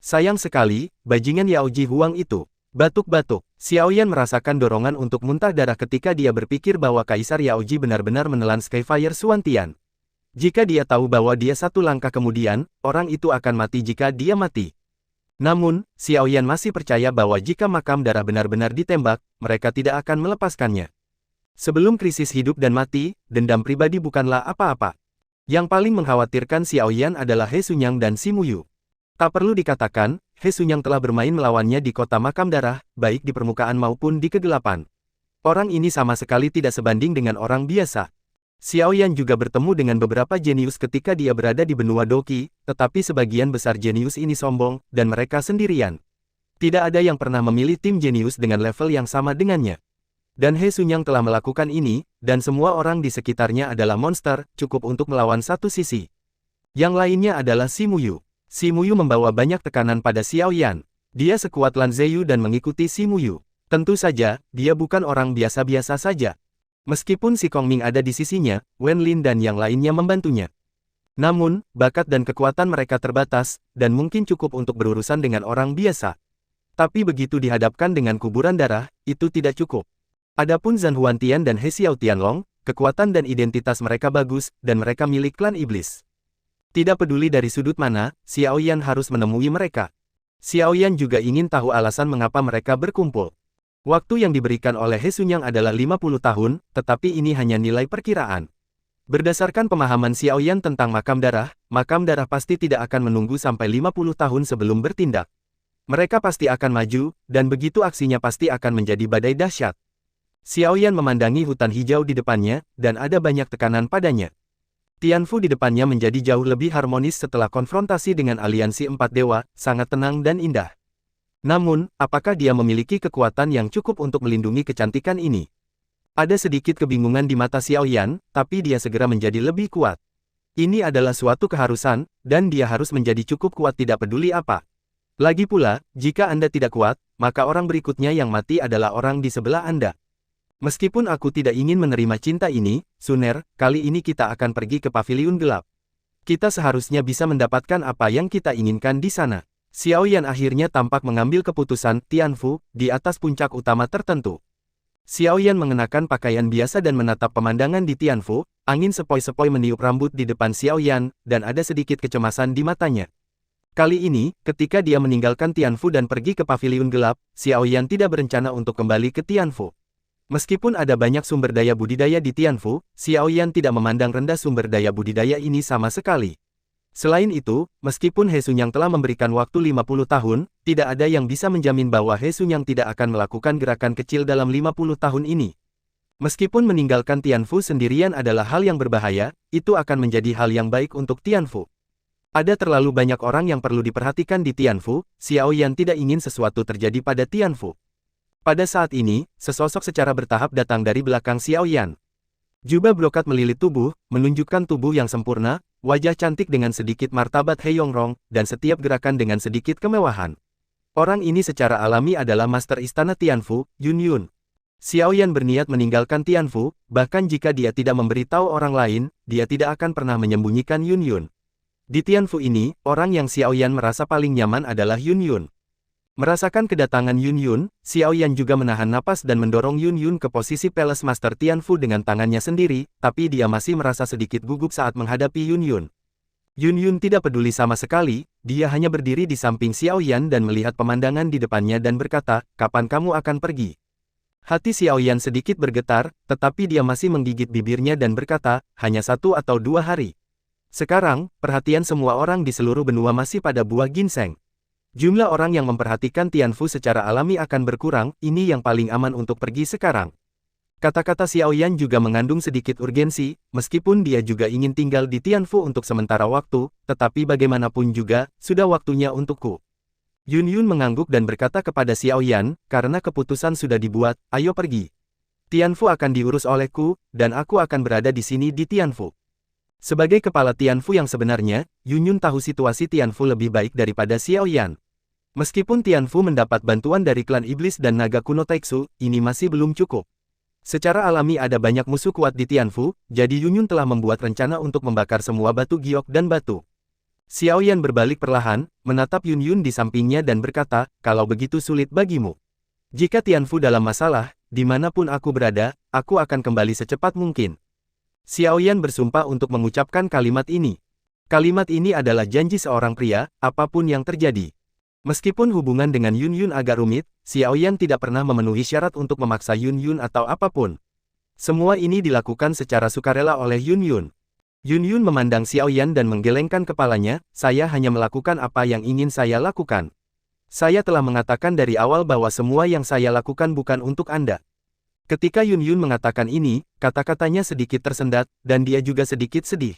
Sayang sekali, bajingan Yaoji Huang itu. Batuk-batuk, Xiao Yan merasakan dorongan untuk muntah darah ketika dia berpikir bahwa Kaisar Yaoji benar-benar menelan Skyfire Xuantian. Jika dia tahu bahwa dia satu langkah kemudian, orang itu akan mati jika dia mati. Namun, Xiao Yan masih percaya bahwa jika makam darah benar-benar ditembak, mereka tidak akan melepaskannya. Sebelum krisis hidup dan mati, dendam pribadi bukanlah apa-apa. Yang paling mengkhawatirkan Xiao Yan adalah He Xunyang dan Si Muyu. Tak perlu dikatakan, He Xunyang telah bermain melawannya di kota makam darah, baik di permukaan maupun di kegelapan. Orang ini sama sekali tidak sebanding dengan orang biasa. Xiao Yan juga bertemu dengan beberapa jenius ketika dia berada di benua Doqi, tetapi sebagian besar jenius ini sombong, dan mereka sendirian. Tidak ada yang pernah memilih tim jenius dengan level yang sama dengannya. Dan He Xunyang telah melakukan ini, dan semua orang di sekitarnya adalah monster, cukup untuk melawan satu sisi. Yang lainnya adalah Si Muyu. Si Muyu membawa banyak tekanan pada Xiao Yan. Dia sekuat Lan Ziyu dan mengikuti Si Muyu. Tentu saja, dia bukan orang biasa-biasa saja. Meskipun si Kongming ada di sisinya, Wen Lin dan yang lainnya membantunya. Namun, bakat dan kekuatan mereka terbatas, dan mungkin cukup untuk berurusan dengan orang biasa. Tapi begitu dihadapkan dengan kuburan darah, itu tidak cukup. Adapun Zhan Huantian dan He Xiao Tianlong, kekuatan dan identitas mereka bagus, dan mereka milik klan iblis. Tidak peduli dari sudut mana, Xiao Yan harus menemui mereka. Xiao Yan juga ingin tahu alasan mengapa mereka berkumpul. Waktu yang diberikan oleh He Xunyang adalah 50 tahun, tetapi ini hanya nilai perkiraan. Berdasarkan pemahaman Xiao Yan tentang makam darah pasti tidak akan menunggu sampai 50 tahun sebelum bertindak. Mereka pasti akan maju, dan begitu aksinya pasti akan menjadi badai dahsyat. Xiao Yan memandangi hutan hijau di depannya, dan ada banyak tekanan padanya. Tianfu di depannya menjadi jauh lebih harmonis setelah konfrontasi dengan aliansi 4 dewa, sangat tenang dan indah. Namun, apakah dia memiliki kekuatan yang cukup untuk melindungi kecantikan ini? Ada sedikit kebingungan di mata Xiao Yan, tapi dia segera menjadi lebih kuat. Ini adalah suatu keharusan, dan dia harus menjadi cukup kuat tidak peduli apa. Lagi pula, jika Anda tidak kuat, maka orang berikutnya yang mati adalah orang di sebelah Anda. Meskipun aku tidak ingin menerima cinta ini, Suner, kali ini kita akan pergi ke paviliun gelap. Kita seharusnya bisa mendapatkan apa yang kita inginkan di sana. Xiao Yan akhirnya tampak mengambil keputusan, Tianfu, di atas puncak utama tertentu. Xiao Yan mengenakan pakaian biasa dan menatap pemandangan di Tianfu, angin sepoi-sepoi meniup rambut di depan Xiao Yan, dan ada sedikit kecemasan di matanya. Kali ini, ketika dia meninggalkan Tianfu dan pergi ke paviliun gelap, Xiao Yan tidak berencana untuk kembali ke Tianfu. Meskipun ada banyak sumber daya budidaya di Tianfu, Xiao Yan tidak memandang rendah sumber daya budidaya ini sama sekali. Selain itu, meskipun He Xunyang telah memberikan waktu 50 tahun, tidak ada yang bisa menjamin bahwa He Xunyang tidak akan melakukan gerakan kecil dalam 50 tahun ini. Meskipun meninggalkan Tianfu sendirian adalah hal yang berbahaya, itu akan menjadi hal yang baik untuk Tianfu. Ada terlalu banyak orang yang perlu diperhatikan di Tianfu, Xiao Yan tidak ingin sesuatu terjadi pada Tianfu. Pada saat ini, sesosok secara bertahap datang dari belakang Xiao Yan. Jubah brokat melilit tubuh, menunjukkan tubuh yang sempurna, wajah cantik dengan sedikit martabat He Yongrong, dan setiap gerakan dengan sedikit kemewahan. Orang ini secara alami adalah Master Istana Tianfu, Yun Yun. Xiao Yan berniat meninggalkan Tianfu, bahkan jika dia tidak memberitahu orang lain, dia tidak akan pernah menyembunyikan Yun Yun. Di Tianfu ini, orang yang Xiao Yan merasa paling nyaman adalah Yun Yun. Merasakan kedatangan Yun Yun, Xiao Yan juga menahan napas dan mendorong Yun Yun ke posisi Palace Master Tianfu dengan tangannya sendiri, tapi dia masih merasa sedikit gugup saat menghadapi Yun Yun. Yun Yun tidak peduli sama sekali, dia hanya berdiri di samping Xiao Yan dan melihat pemandangan di depannya dan berkata, "Kapan kamu akan pergi?" Hati Xiao Yan sedikit bergetar, tetapi dia masih menggigit bibirnya dan berkata, "Hanya 1 atau 2 hari." Sekarang, perhatian semua orang di seluruh benua masih pada buah ginseng. Jumlah orang yang memperhatikan Tianfu secara alami akan berkurang, ini yang paling aman untuk pergi sekarang. Kata-kata Xiao Yan juga mengandung sedikit urgensi, meskipun dia juga ingin tinggal di Tianfu untuk sementara waktu, tetapi bagaimanapun juga, sudah waktunya untukku. Yun Yun mengangguk dan berkata kepada Xiao Yan, karena keputusan sudah dibuat, ayo pergi. Tianfu akan diurus olehku, dan aku akan berada di sini di Tianfu. Sebagai kepala Tianfu yang sebenarnya, Yun Yun tahu situasi Tianfu lebih baik daripada Xiao Yan. Meskipun Tianfu mendapat bantuan dari klan iblis dan naga kuno Taixu, ini masih belum cukup. Secara alami ada banyak musuh kuat di Tianfu, jadi Yun Yun telah membuat rencana untuk membakar semua batu giok dan batu. Xiao Yan berbalik perlahan, menatap Yun Yun di sampingnya dan berkata, kalau begitu sulit bagimu. Jika Tianfu dalam masalah, dimanapun aku berada, aku akan kembali secepat mungkin. Xiao Yan bersumpah untuk mengucapkan kalimat ini. Kalimat ini adalah janji seorang pria, apapun yang terjadi. Meskipun hubungan dengan Yun Yun agak rumit, Xiao Yan tidak pernah memenuhi syarat untuk memaksa Yun Yun atau apapun. Semua ini dilakukan secara sukarela oleh Yun Yun. Yun Yun memandang Xiao Yan dan menggelengkan kepalanya, saya hanya melakukan apa yang ingin saya lakukan. Saya telah mengatakan dari awal bahwa semua yang saya lakukan bukan untuk Anda. Ketika Yun Yun mengatakan ini, kata-katanya sedikit tersendat, dan dia juga sedikit sedih.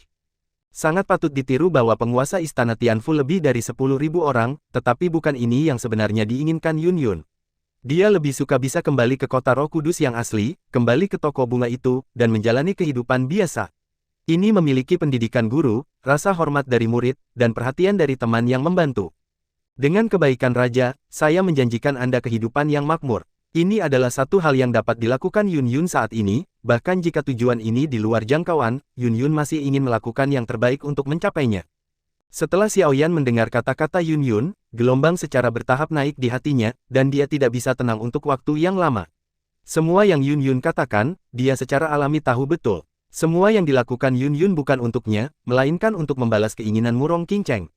Sangat patut ditiru bahwa penguasa istana Tianfu lebih dari 10.000 orang, tetapi bukan ini yang sebenarnya diinginkan Yun Yun. Dia lebih suka bisa kembali ke kota Roh Kudus yang asli, kembali ke toko bunga itu, dan menjalani kehidupan biasa. Ini memiliki pendidikan guru, rasa hormat dari murid, dan perhatian dari teman yang membantu. Dengan kebaikan raja, saya menjanjikan Anda kehidupan yang makmur. Ini adalah satu hal yang dapat dilakukan Yun Yun saat ini, bahkan jika tujuan ini di luar jangkauan, Yun Yun masih ingin melakukan yang terbaik untuk mencapainya. Setelah Xiao Yan mendengar kata-kata Yun Yun, gelombang secara bertahap naik di hatinya, dan dia tidak bisa tenang untuk waktu yang lama. Semua yang Yun Yun katakan, dia secara alami tahu betul. Semua yang dilakukan Yun Yun bukan untuknya, melainkan untuk membalas keinginan Murong Qingcheng.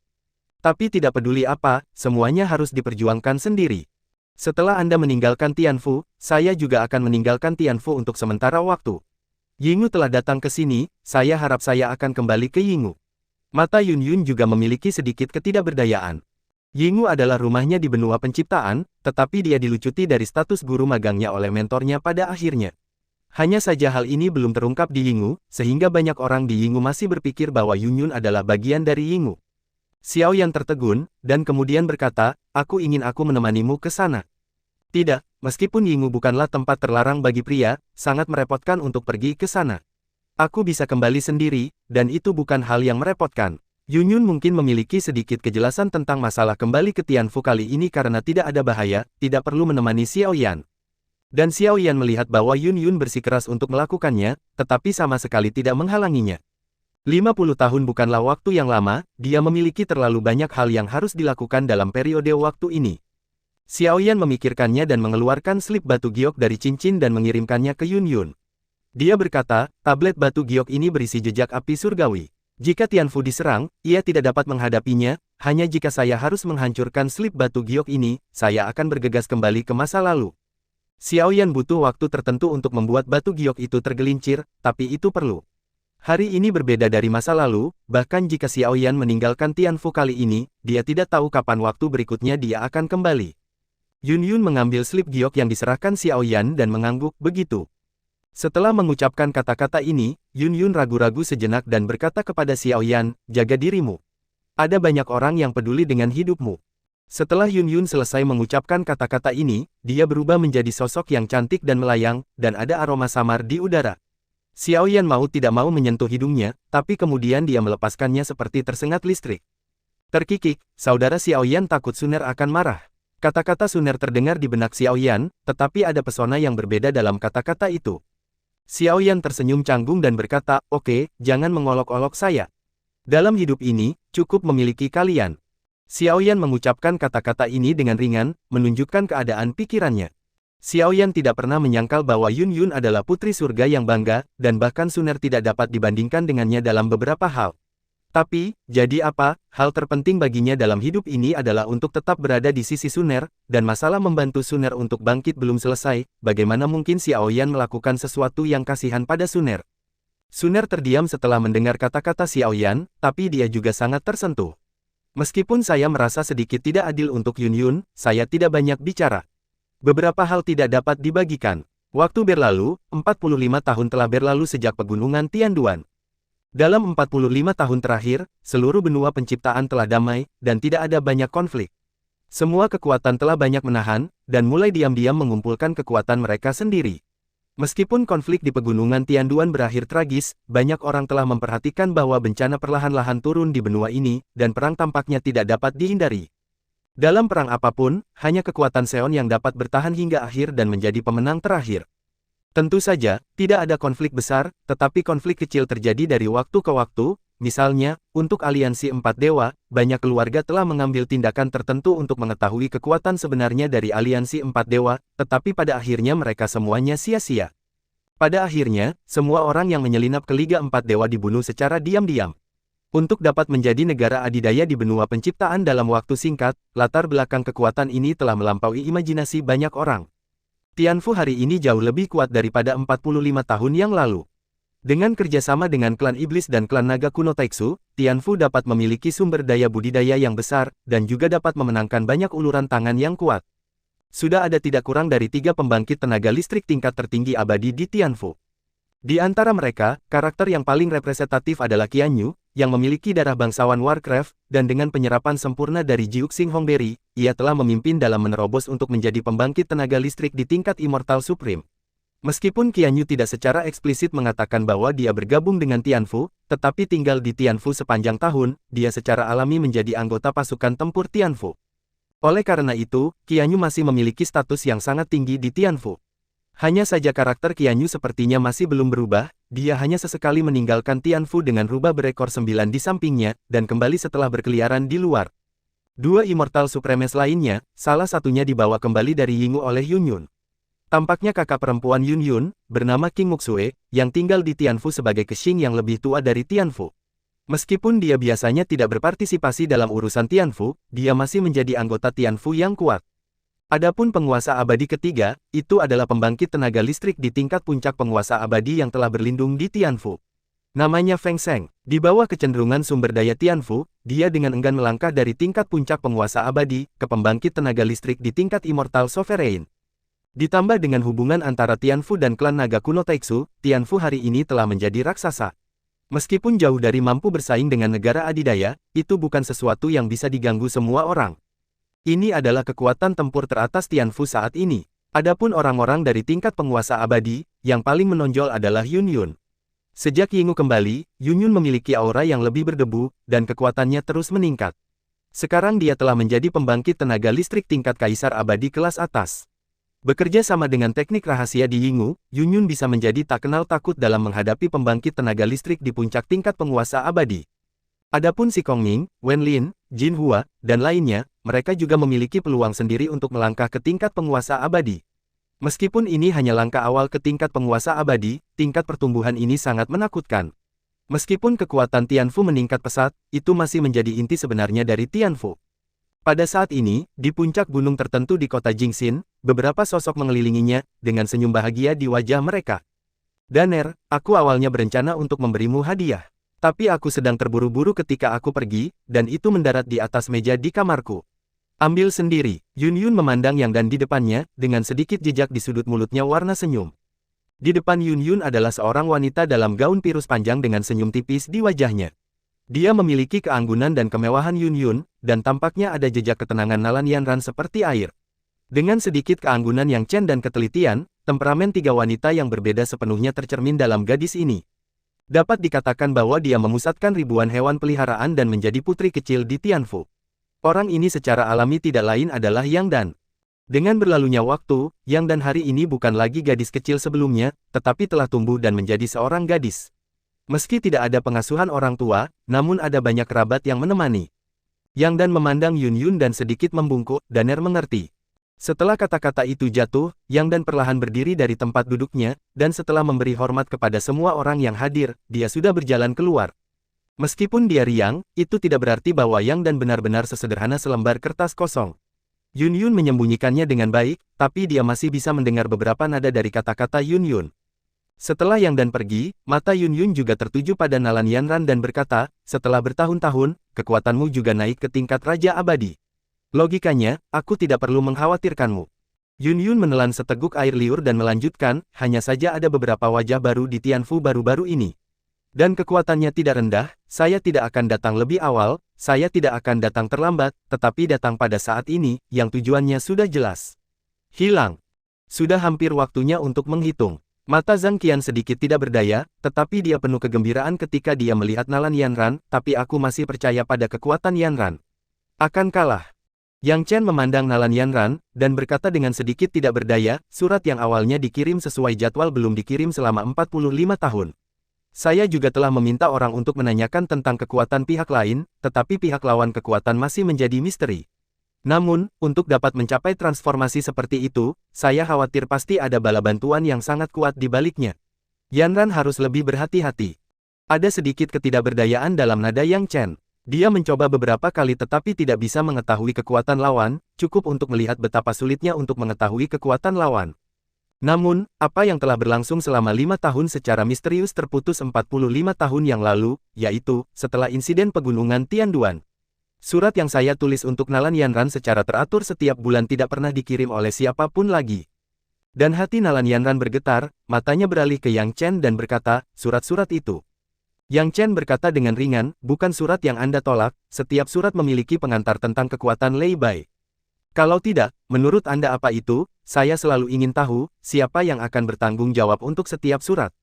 Tapi tidak peduli apa, semuanya harus diperjuangkan sendiri. Setelah Anda meninggalkan Tianfu, saya juga akan meninggalkan Tianfu untuk sementara waktu. Yingu telah datang ke sini, saya harap saya akan kembali ke Yingu. Mata Yun Yun juga memiliki sedikit ketidakberdayaan. Yingu adalah rumahnya di benua penciptaan, tetapi dia dilucuti dari status guru magangnya oleh mentornya pada akhirnya. Hanya saja hal ini belum terungkap di Yingu, sehingga banyak orang di Yingu masih berpikir bahwa Yun Yun adalah bagian dari Yingu. Xiao Yan tertegun, dan kemudian berkata, aku menemanimu ke sana. Tidak, meskipun Yingu bukanlah tempat terlarang bagi pria, sangat merepotkan untuk pergi ke sana. Aku bisa kembali sendiri, dan itu bukan hal yang merepotkan. Yun Yun mungkin memiliki sedikit kejelasan tentang masalah kembali ke Tianfu kali ini karena tidak ada bahaya, tidak perlu menemani Xiao Yan. Dan Xiao Yan melihat bahwa Yun Yun bersikeras untuk melakukannya, tetapi sama sekali tidak menghalanginya. 50 tahun bukanlah waktu yang lama, dia memiliki terlalu banyak hal yang harus dilakukan dalam periode waktu ini. Xiao Yan memikirkannya dan mengeluarkan slip batu giok dari cincin dan mengirimkannya ke Yun Yun. Dia berkata, tablet batu giok ini berisi jejak api surgawi. Jika Tianfu diserang, ia tidak dapat menghadapinya, hanya jika saya harus menghancurkan slip batu giok ini, saya akan bergegas kembali ke masa lalu. Xiao Yan butuh waktu tertentu untuk membuat batu giok itu tergelincir, tapi itu perlu. Hari ini berbeda dari masa lalu, bahkan jika Xiao Yan meninggalkan Tianfu kali ini, dia tidak tahu kapan waktu berikutnya dia akan kembali. Yun Yun mengambil slip giok yang diserahkan Xiao Yan dan mengangguk begitu. Setelah mengucapkan kata-kata ini, Yun Yun ragu-ragu sejenak dan berkata kepada Xiao Yan, jaga dirimu. Ada banyak orang yang peduli dengan hidupmu. Setelah Yun Yun selesai mengucapkan kata-kata ini, dia berubah menjadi sosok yang cantik dan melayang, dan ada aroma samar di udara. Xiao Yan mau tidak mau menyentuh hidungnya, tapi kemudian dia melepaskannya seperti tersengat listrik. Terkikik, saudara Xiao Yan takut Suner akan marah. Kata-kata Suner terdengar di benak Xiao Yan, tetapi ada pesona yang berbeda dalam kata-kata itu. Xiao Yan tersenyum canggung dan berkata, oke, jangan mengolok-olok saya. Dalam hidup ini, cukup memiliki kalian. Xiao Yan mengucapkan kata-kata ini dengan ringan, menunjukkan keadaan pikirannya. Xiao Yan tidak pernah menyangkal bahwa Yun Yun adalah putri surga yang bangga, dan bahkan Suner tidak dapat dibandingkan dengannya dalam beberapa hal. Tapi, jadi apa, hal terpenting baginya dalam hidup ini adalah untuk tetap berada di sisi Suner, dan masalah membantu Suner untuk bangkit belum selesai, bagaimana mungkin Xiao Yan melakukan sesuatu yang kasihan pada Suner. Suner terdiam setelah mendengar kata-kata Xiao Yan, tapi dia juga sangat tersentuh. Meskipun saya merasa sedikit tidak adil untuk Yun Yun, saya tidak banyak bicara. Beberapa hal tidak dapat dibagikan. Waktu berlalu, 45 tahun telah berlalu sejak pegunungan Tianduan. Dalam 45 tahun terakhir, seluruh benua penciptaan telah damai, dan tidak ada banyak konflik. Semua kekuatan telah banyak menahan, dan mulai diam-diam mengumpulkan kekuatan mereka sendiri. Meskipun konflik di pegunungan Tianduan berakhir tragis, banyak orang telah memperhatikan bahwa bencana perlahan-lahan turun di benua ini, dan perang tampaknya tidak dapat dihindari. Dalam perang apapun, hanya kekuatan Seon yang dapat bertahan hingga akhir dan menjadi pemenang terakhir. Tentu saja, tidak ada konflik besar, tetapi konflik kecil terjadi dari waktu ke waktu. Misalnya, untuk aliansi empat dewa, banyak keluarga telah mengambil tindakan tertentu untuk mengetahui kekuatan sebenarnya dari aliansi empat dewa, tetapi pada akhirnya mereka semuanya sia-sia. Pada akhirnya, semua orang yang menyelinap ke Liga Empat Dewa dibunuh secara diam-diam. Untuk dapat menjadi negara adidaya di benua penciptaan dalam waktu singkat, latar belakang kekuatan ini telah melampaui imajinasi banyak orang. Tianfu hari ini jauh lebih kuat daripada 45 tahun yang lalu. Dengan kerjasama dengan klan iblis dan klan naga kuno Taiksu, Tianfu dapat memiliki sumber daya budidaya yang besar, dan juga dapat memenangkan banyak uluran tangan yang kuat. Sudah ada tidak kurang dari 3 pembangkit tenaga listrik tingkat tertinggi abadi di Tianfu. Di antara mereka, karakter yang paling representatif adalah Qian Yu, yang memiliki darah bangsawan Warcraft, dan dengan penyerapan sempurna dari Jiuxing Hongberry, ia telah memimpin dalam menerobos untuk menjadi pembangkit tenaga listrik di tingkat Immortal Supreme. Meskipun Qian Yu tidak secara eksplisit mengatakan bahwa dia bergabung dengan Tianfu, tetapi tinggal di Tianfu sepanjang tahun, dia secara alami menjadi anggota pasukan tempur Tianfu. Oleh karena itu, Qian Yu masih memiliki status yang sangat tinggi di Tianfu. Hanya saja karakter Qian Yu sepertinya masih belum berubah, dia hanya sesekali meninggalkan Tianfu dengan rubah berekor 9 di sampingnya, dan kembali setelah berkeliaran di luar. 2 Immortal Supremes lainnya, salah satunya dibawa kembali dari Yingu oleh Yun Yun. Tampaknya kakak perempuan Yun Yun, bernama King Muxue, yang tinggal di Tianfu sebagai Keqing yang lebih tua dari Tianfu. Meskipun dia biasanya tidak berpartisipasi dalam urusan Tianfu, dia masih menjadi anggota Tianfu yang kuat. Adapun penguasa abadi ketiga, itu adalah pembangkit tenaga listrik di tingkat puncak penguasa abadi yang telah berlindung di Tianfu. Namanya Feng Sheng. Di bawah kecenderungan sumber daya Tianfu, dia dengan enggan melangkah dari tingkat puncak penguasa abadi ke pembangkit tenaga listrik di tingkat Immortal Sovereign. Ditambah dengan hubungan antara Tianfu dan klan naga kuno Taiksu, Tianfu hari ini telah menjadi raksasa. Meskipun jauh dari mampu bersaing dengan negara adidaya, itu bukan sesuatu yang bisa diganggu semua orang. Ini adalah kekuatan tempur teratas Tianfu saat ini. Adapun orang-orang dari tingkat penguasa abadi, yang paling menonjol adalah Yun Yun. Sejak Yingu kembali, Yun Yun memiliki aura yang lebih berdebu, dan kekuatannya terus meningkat. Sekarang dia telah menjadi pembangkit tenaga listrik tingkat kaisar abadi kelas atas. Bekerja sama dengan teknik rahasia di Yingu, Yun Yun bisa menjadi tak kenal takut dalam menghadapi pembangkit tenaga listrik di puncak tingkat penguasa abadi. Adapun si Kongning, Wen Lin, Jin Hua, dan lainnya, mereka juga memiliki peluang sendiri untuk melangkah ke tingkat penguasa abadi. Meskipun ini hanya langkah awal ke tingkat penguasa abadi, tingkat pertumbuhan ini sangat menakutkan. Meskipun kekuatan Tianfu meningkat pesat, itu masih menjadi inti sebenarnya dari Tianfu. Pada saat ini, di puncak gunung tertentu di kota Jingxin, beberapa sosok mengelilinginya, dengan senyum bahagia di wajah mereka. Daner, aku awalnya berencana untuk memberimu hadiah. Tapi aku sedang terburu-buru ketika aku pergi, dan itu mendarat di atas meja di kamarku. Ambil sendiri. Yun Yun memandang Yang Dan di depannya, dengan sedikit jejak di sudut mulutnya warna senyum. Di depan Yun Yun adalah seorang wanita dalam gaun pirus panjang dengan senyum tipis di wajahnya. Dia memiliki keanggunan dan kemewahan Yun Yun, dan tampaknya ada jejak ketenangan Nalan Yanran seperti air. Dengan sedikit keanggunan Yang Chen dan ketelitian, temperamen 3 wanita yang berbeda sepenuhnya tercermin dalam gadis ini. Dapat dikatakan bahwa dia memusatkan ribuan hewan peliharaan dan menjadi putri kecil di Tianfu. Orang ini secara alami tidak lain adalah Yang Dan. Dengan berlalunya waktu, Yang Dan hari ini bukan lagi gadis kecil sebelumnya, tetapi telah tumbuh dan menjadi seorang gadis. Meski tidak ada pengasuhan orang tua, namun ada banyak kerabat yang menemani. Yang Dan memandang Yun Yun dan sedikit membungkuk, Daner mengerti. Setelah kata-kata itu jatuh, Yang Dan perlahan berdiri dari tempat duduknya, dan setelah memberi hormat kepada semua orang yang hadir, dia sudah berjalan keluar. Meskipun dia riang, itu tidak berarti bahwa Yang Dan benar-benar sesederhana selembar kertas kosong. Yun Yun menyembunyikannya dengan baik, tapi dia masih bisa mendengar beberapa nada dari kata-kata Yun Yun. Setelah Yang Dan pergi, mata Yun Yun juga tertuju pada Nalan Yanran dan berkata, setelah bertahun-tahun, kekuatanmu juga naik ke tingkat Raja Abadi. Logikanya, aku tidak perlu mengkhawatirkanmu. Yun Yun menelan seteguk air liur dan melanjutkan, hanya saja ada beberapa wajah baru di Tianfu baru-baru ini. Dan kekuatannya tidak rendah, saya tidak akan datang lebih awal, saya tidak akan datang terlambat, tetapi datang pada saat ini, yang tujuannya sudah jelas. Hilang. Sudah hampir waktunya untuk menghitung. Mata Zhang Qian sedikit tidak berdaya, tetapi dia penuh kegembiraan ketika dia melihat Nalan Yanran, tapi aku masih percaya pada kekuatan Yanran. Akan kalah. Yang Chen memandang Nalan Yanran, dan berkata dengan sedikit tidak berdaya, surat yang awalnya dikirim sesuai jadwal belum dikirim selama 45 tahun. Saya juga telah meminta orang untuk menanyakan tentang kekuatan pihak lain, tetapi pihak lawan kekuatan masih menjadi misteri. Namun, untuk dapat mencapai transformasi seperti itu, saya khawatir pasti ada bala bantuan yang sangat kuat di baliknya. Yanran harus lebih berhati-hati. Ada sedikit ketidakberdayaan dalam nada Yang Chen. Dia mencoba beberapa kali tetapi tidak bisa mengetahui kekuatan lawan, cukup untuk melihat betapa sulitnya untuk mengetahui kekuatan lawan. Namun, apa yang telah berlangsung selama 5 tahun secara misterius terputus 45 tahun yang lalu, yaitu, setelah insiden pegunungan Tianduan. Surat yang saya tulis untuk Nalan Yanran secara teratur setiap bulan tidak pernah dikirim oleh siapapun lagi. Dan hati Nalan Yanran bergetar, matanya beralih ke Yang Chen dan berkata, surat-surat itu. Yang Chen berkata dengan ringan, bukan surat yang Anda tolak, setiap surat memiliki pengantar tentang kekuatan Lei Bai. Kalau tidak, menurut Anda apa itu? Saya selalu ingin tahu, siapa yang akan bertanggung jawab untuk setiap surat.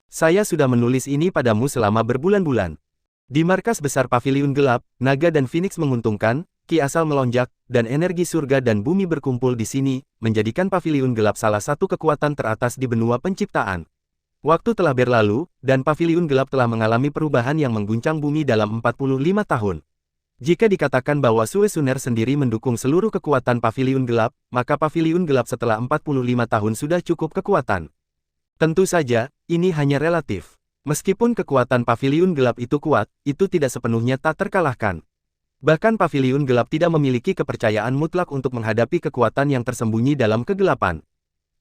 Saya sudah menulis ini padamu selama berbulan-bulan. Di markas besar Paviliun Gelap, naga dan Phoenix menguntungkan, ki asal melonjak, dan energi surga dan bumi berkumpul di sini, menjadikan Paviliun Gelap salah satu kekuatan teratas di benua penciptaan. Waktu telah berlalu, dan Paviliun Gelap telah mengalami perubahan yang mengguncang bumi dalam 45 tahun. Jika dikatakan bahwa Suesuner sendiri mendukung seluruh kekuatan Paviliun Gelap, maka Paviliun Gelap setelah 45 tahun sudah cukup kekuatan. Tentu saja, ini hanya relatif. Meskipun kekuatan Paviliun Gelap itu kuat, itu tidak sepenuhnya tak terkalahkan. Bahkan Paviliun Gelap tidak memiliki kepercayaan mutlak untuk menghadapi kekuatan yang tersembunyi dalam kegelapan.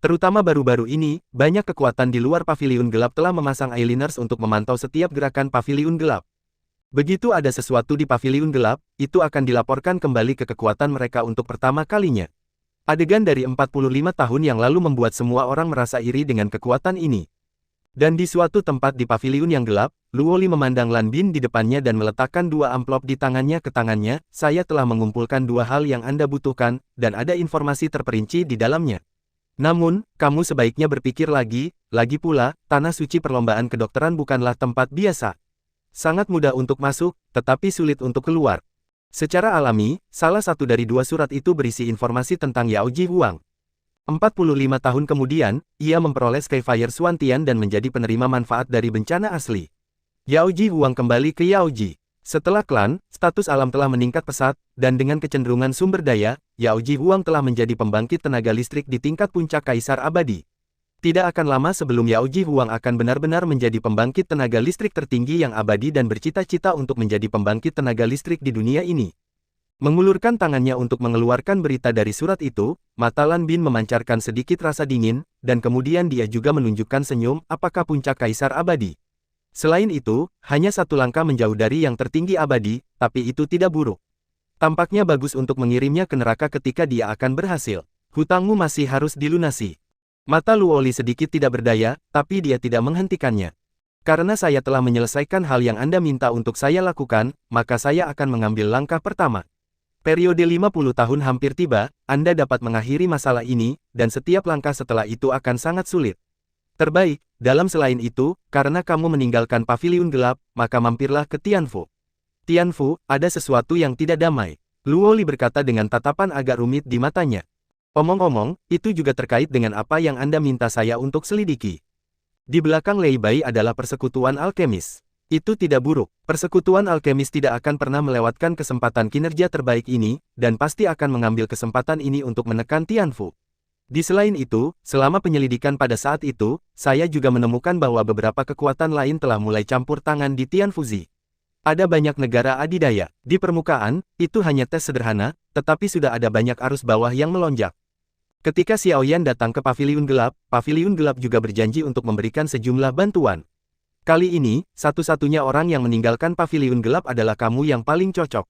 Terutama baru-baru ini, banyak kekuatan di luar Paviliun Gelap telah memasang eyeliners untuk memantau setiap gerakan Paviliun Gelap. Begitu ada sesuatu di Paviliun Gelap, itu akan dilaporkan kembali ke kekuatan mereka untuk pertama kalinya. Adegan dari 45 tahun yang lalu membuat semua orang merasa iri dengan kekuatan ini. Dan di suatu tempat di Paviliun yang gelap, Luoli memandang Lan Bin di depannya dan meletakkan 2 amplop di tangannya ke tangannya, saya telah mengumpulkan 2 hal yang Anda butuhkan, dan ada informasi terperinci di dalamnya. Namun, kamu sebaiknya berpikir lagi pula, tanah suci perlombaan kedokteran bukanlah tempat biasa. Sangat mudah untuk masuk, tetapi sulit untuk keluar. Secara alami, salah satu dari 2 surat itu berisi informasi tentang Yao Ji Huang. 45 tahun kemudian, ia memperoleh Skyfire Suantian dan menjadi penerima manfaat dari bencana asli. Yao Ji Huang kembali ke Yao Ji. Setelah klan, status alam telah meningkat pesat, dan dengan kecenderungan sumber daya, Yao Ji Huang telah menjadi pembangkit tenaga listrik di tingkat puncak Kaisar Abadi. Tidak akan lama sebelum Yao Ji Huang akan benar-benar menjadi pembangkit tenaga listrik tertinggi yang abadi dan bercita-cita untuk menjadi pembangkit tenaga listrik di dunia ini. Mengulurkan tangannya untuk mengeluarkan berita dari surat itu, mata Lan Bin memancarkan sedikit rasa dingin, dan kemudian dia juga menunjukkan senyum, apakah puncak Kaisar Abadi. Selain itu, hanya 1 langkah menjauh dari yang tertinggi abadi, tapi itu tidak buruk. Tampaknya bagus untuk mengirimnya ke neraka ketika dia akan berhasil. Hutangmu masih harus dilunasi. Mata Luoli sedikit tidak berdaya, tapi dia tidak menghentikannya. Karena saya telah menyelesaikan hal yang Anda minta untuk saya lakukan, maka saya akan mengambil langkah pertama. Periode 50 tahun hampir tiba, Anda dapat mengakhiri masalah ini, dan setiap langkah setelah itu akan sangat sulit. Terbaik, dalam selain itu, karena kamu meninggalkan Paviliun Gelap, maka mampirlah ke Tianfu. Tianfu, ada sesuatu yang tidak damai. Luoli berkata dengan tatapan agak rumit di matanya. Omong-omong, itu juga terkait dengan apa yang Anda minta saya untuk selidiki. Di belakang Lei Bai adalah persekutuan alkemis. Itu tidak buruk. Persekutuan alkemis tidak akan pernah melewatkan kesempatan kinerja terbaik ini, dan pasti akan mengambil kesempatan ini untuk menekan Tianfu. Di selain itu, selama penyelidikan pada saat itu, saya juga menemukan bahwa beberapa kekuatan lain telah mulai campur tangan di Tianfuzi. Ada banyak negara adidaya. Di permukaan, itu hanya tes sederhana, tetapi sudah ada banyak arus bawah yang melonjak. Ketika Xiaoyan datang ke Paviliun Gelap juga berjanji untuk memberikan sejumlah bantuan. Kali ini, satu-satunya orang yang meninggalkan Paviliun Gelap adalah kamu yang paling cocok.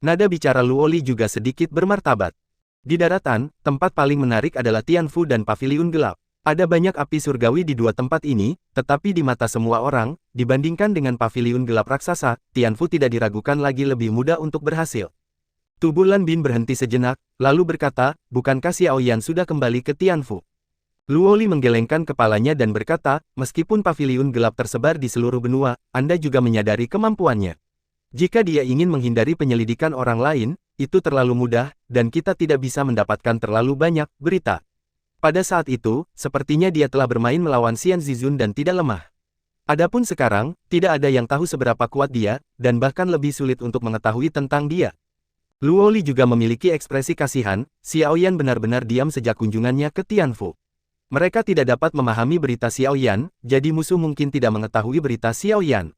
Nada bicara Luoli juga sedikit bermartabat. Di daratan, tempat paling menarik adalah Tianfu dan Paviliun Gelap. Ada banyak api surgawi di dua tempat ini, tetapi di mata semua orang, dibandingkan dengan Paviliun Gelap raksasa, Tianfu tidak diragukan lagi lebih mudah untuk berhasil. Tubuh Lan Bin berhenti sejenak, lalu berkata, bukankah Xiaoyan sudah kembali ke Tianfu? Luoli menggelengkan kepalanya dan berkata, meskipun Paviliun Gelap tersebar di seluruh benua, Anda juga menyadari kemampuannya. Jika dia ingin menghindari penyelidikan orang lain, itu terlalu mudah, dan kita tidak bisa mendapatkan terlalu banyak berita. Pada saat itu, sepertinya dia telah bermain melawan Xian Zizun dan tidak lemah. Adapun sekarang, tidak ada yang tahu seberapa kuat dia, dan bahkan lebih sulit untuk mengetahui tentang dia. Luoli juga memiliki ekspresi kasihan, Xiaoyan benar-benar diam sejak kunjungannya ke Tianfu. Mereka tidak dapat memahami berita Xiaoyan, jadi musuh mungkin tidak mengetahui berita Xiaoyan.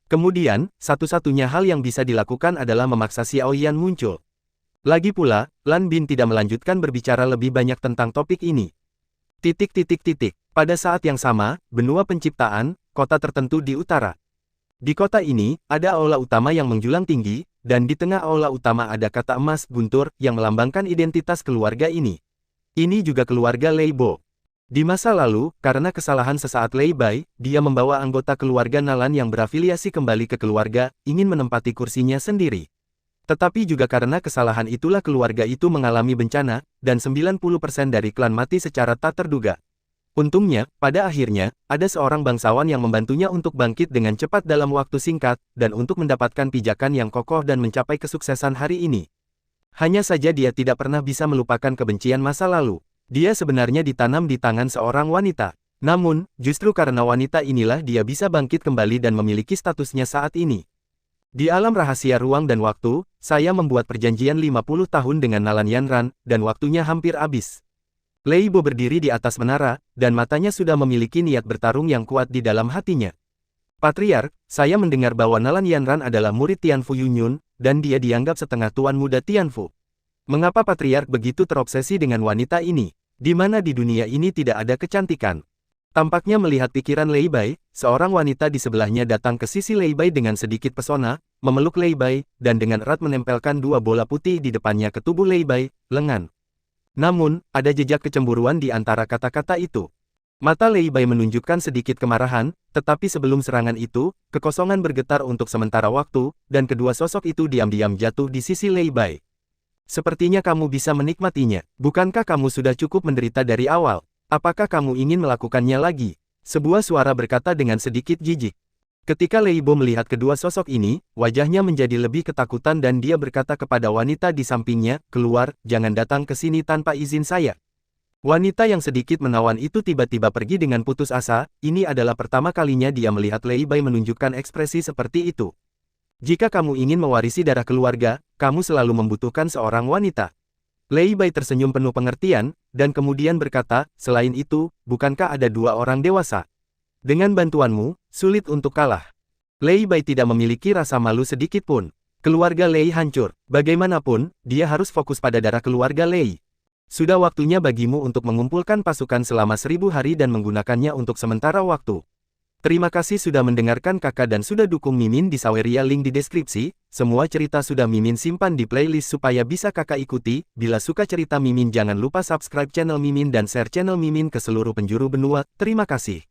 Kemudian, satu-satunya hal yang bisa dilakukan adalah memaksa Xiaoyan muncul. Lagi pula, Lan Bin tidak melanjutkan berbicara lebih banyak tentang topik ini. Pada saat yang sama, benua penciptaan, kota tertentu di utara. Di kota ini, ada aula utama yang menjulang tinggi, dan di tengah aula utama ada kata emas guntur yang melambangkan identitas keluarga ini. Ini juga keluarga Lei Bo. Di masa lalu, karena kesalahan sesaat Lei Bai, dia membawa anggota keluarga Nalan yang berafiliasi kembali ke keluarga, ingin menempati kursinya sendiri. Tetapi juga karena kesalahan itulah keluarga itu mengalami bencana, dan 90% dari klan mati secara tak terduga. Untungnya, pada akhirnya, ada seorang bangsawan yang membantunya untuk bangkit dengan cepat dalam waktu singkat, dan untuk mendapatkan pijakan yang kokoh dan mencapai kesuksesan hari ini. Hanya saja dia tidak pernah bisa melupakan kebencian masa lalu. Dia sebenarnya ditanam di tangan seorang wanita. Namun, justru karena wanita inilah dia bisa bangkit kembali dan memiliki statusnya saat ini. Di alam rahasia ruang dan waktu, saya membuat perjanjian 50 tahun dengan Nalan Yanran, dan waktunya hampir habis. Lei Bo berdiri di atas menara, dan matanya sudah memiliki niat bertarung yang kuat di dalam hatinya. Patriark, saya mendengar bahwa Nalan Yanran adalah murid Tianfu Yunyun, dan dia dianggap setengah tuan muda Tianfu. Mengapa Patriark begitu terobsesi dengan wanita ini? Di mana di dunia ini tidak ada kecantikan. Tampaknya melihat pikiran Lei Bai, seorang wanita di sebelahnya datang ke sisi Lei Bai dengan sedikit pesona, memeluk Lei Bai, dan dengan erat menempelkan dua bola putih di depannya ke tubuh Lei Bai, lengan. Namun, ada jejak kecemburuan di antara kata-kata itu. Mata Lei Bai menunjukkan sedikit kemarahan, tetapi sebelum serangan itu, kekosongan bergetar untuk sementara waktu, dan kedua sosok itu diam-diam jatuh di sisi Lei Bai. Sepertinya kamu bisa menikmatinya. Bukankah kamu sudah cukup menderita dari awal? Apakah kamu ingin melakukannya lagi? Sebuah suara berkata dengan sedikit jijik. Ketika Lei Bo melihat kedua sosok ini, wajahnya menjadi lebih ketakutan dan dia berkata kepada wanita di sampingnya, keluar, jangan datang ke sini tanpa izin saya. Wanita yang sedikit menawan itu tiba-tiba pergi dengan putus asa, ini adalah pertama kalinya dia melihat Lei Bai menunjukkan ekspresi seperti itu. Jika kamu ingin mewarisi darah keluarga, kamu selalu membutuhkan seorang wanita. Lei Bai tersenyum penuh pengertian, dan kemudian berkata, selain itu, bukankah ada dua orang dewasa? Dengan bantuanmu, sulit untuk kalah. Lei Bai tidak memiliki rasa malu sedikit pun. Keluarga Lei hancur. Bagaimanapun, dia harus fokus pada darah keluarga Lei. Sudah waktunya bagimu untuk mengumpulkan pasukan selama 1000 hari dan menggunakannya untuk sementara waktu. Terima kasih sudah mendengarkan kakak dan sudah dukung Mimin di Saweria, link di deskripsi. Semua cerita sudah Mimin simpan di playlist supaya bisa kakak ikuti. Bila suka cerita Mimin jangan lupa subscribe channel Mimin dan share channel Mimin ke seluruh penjuru benua. Terima kasih.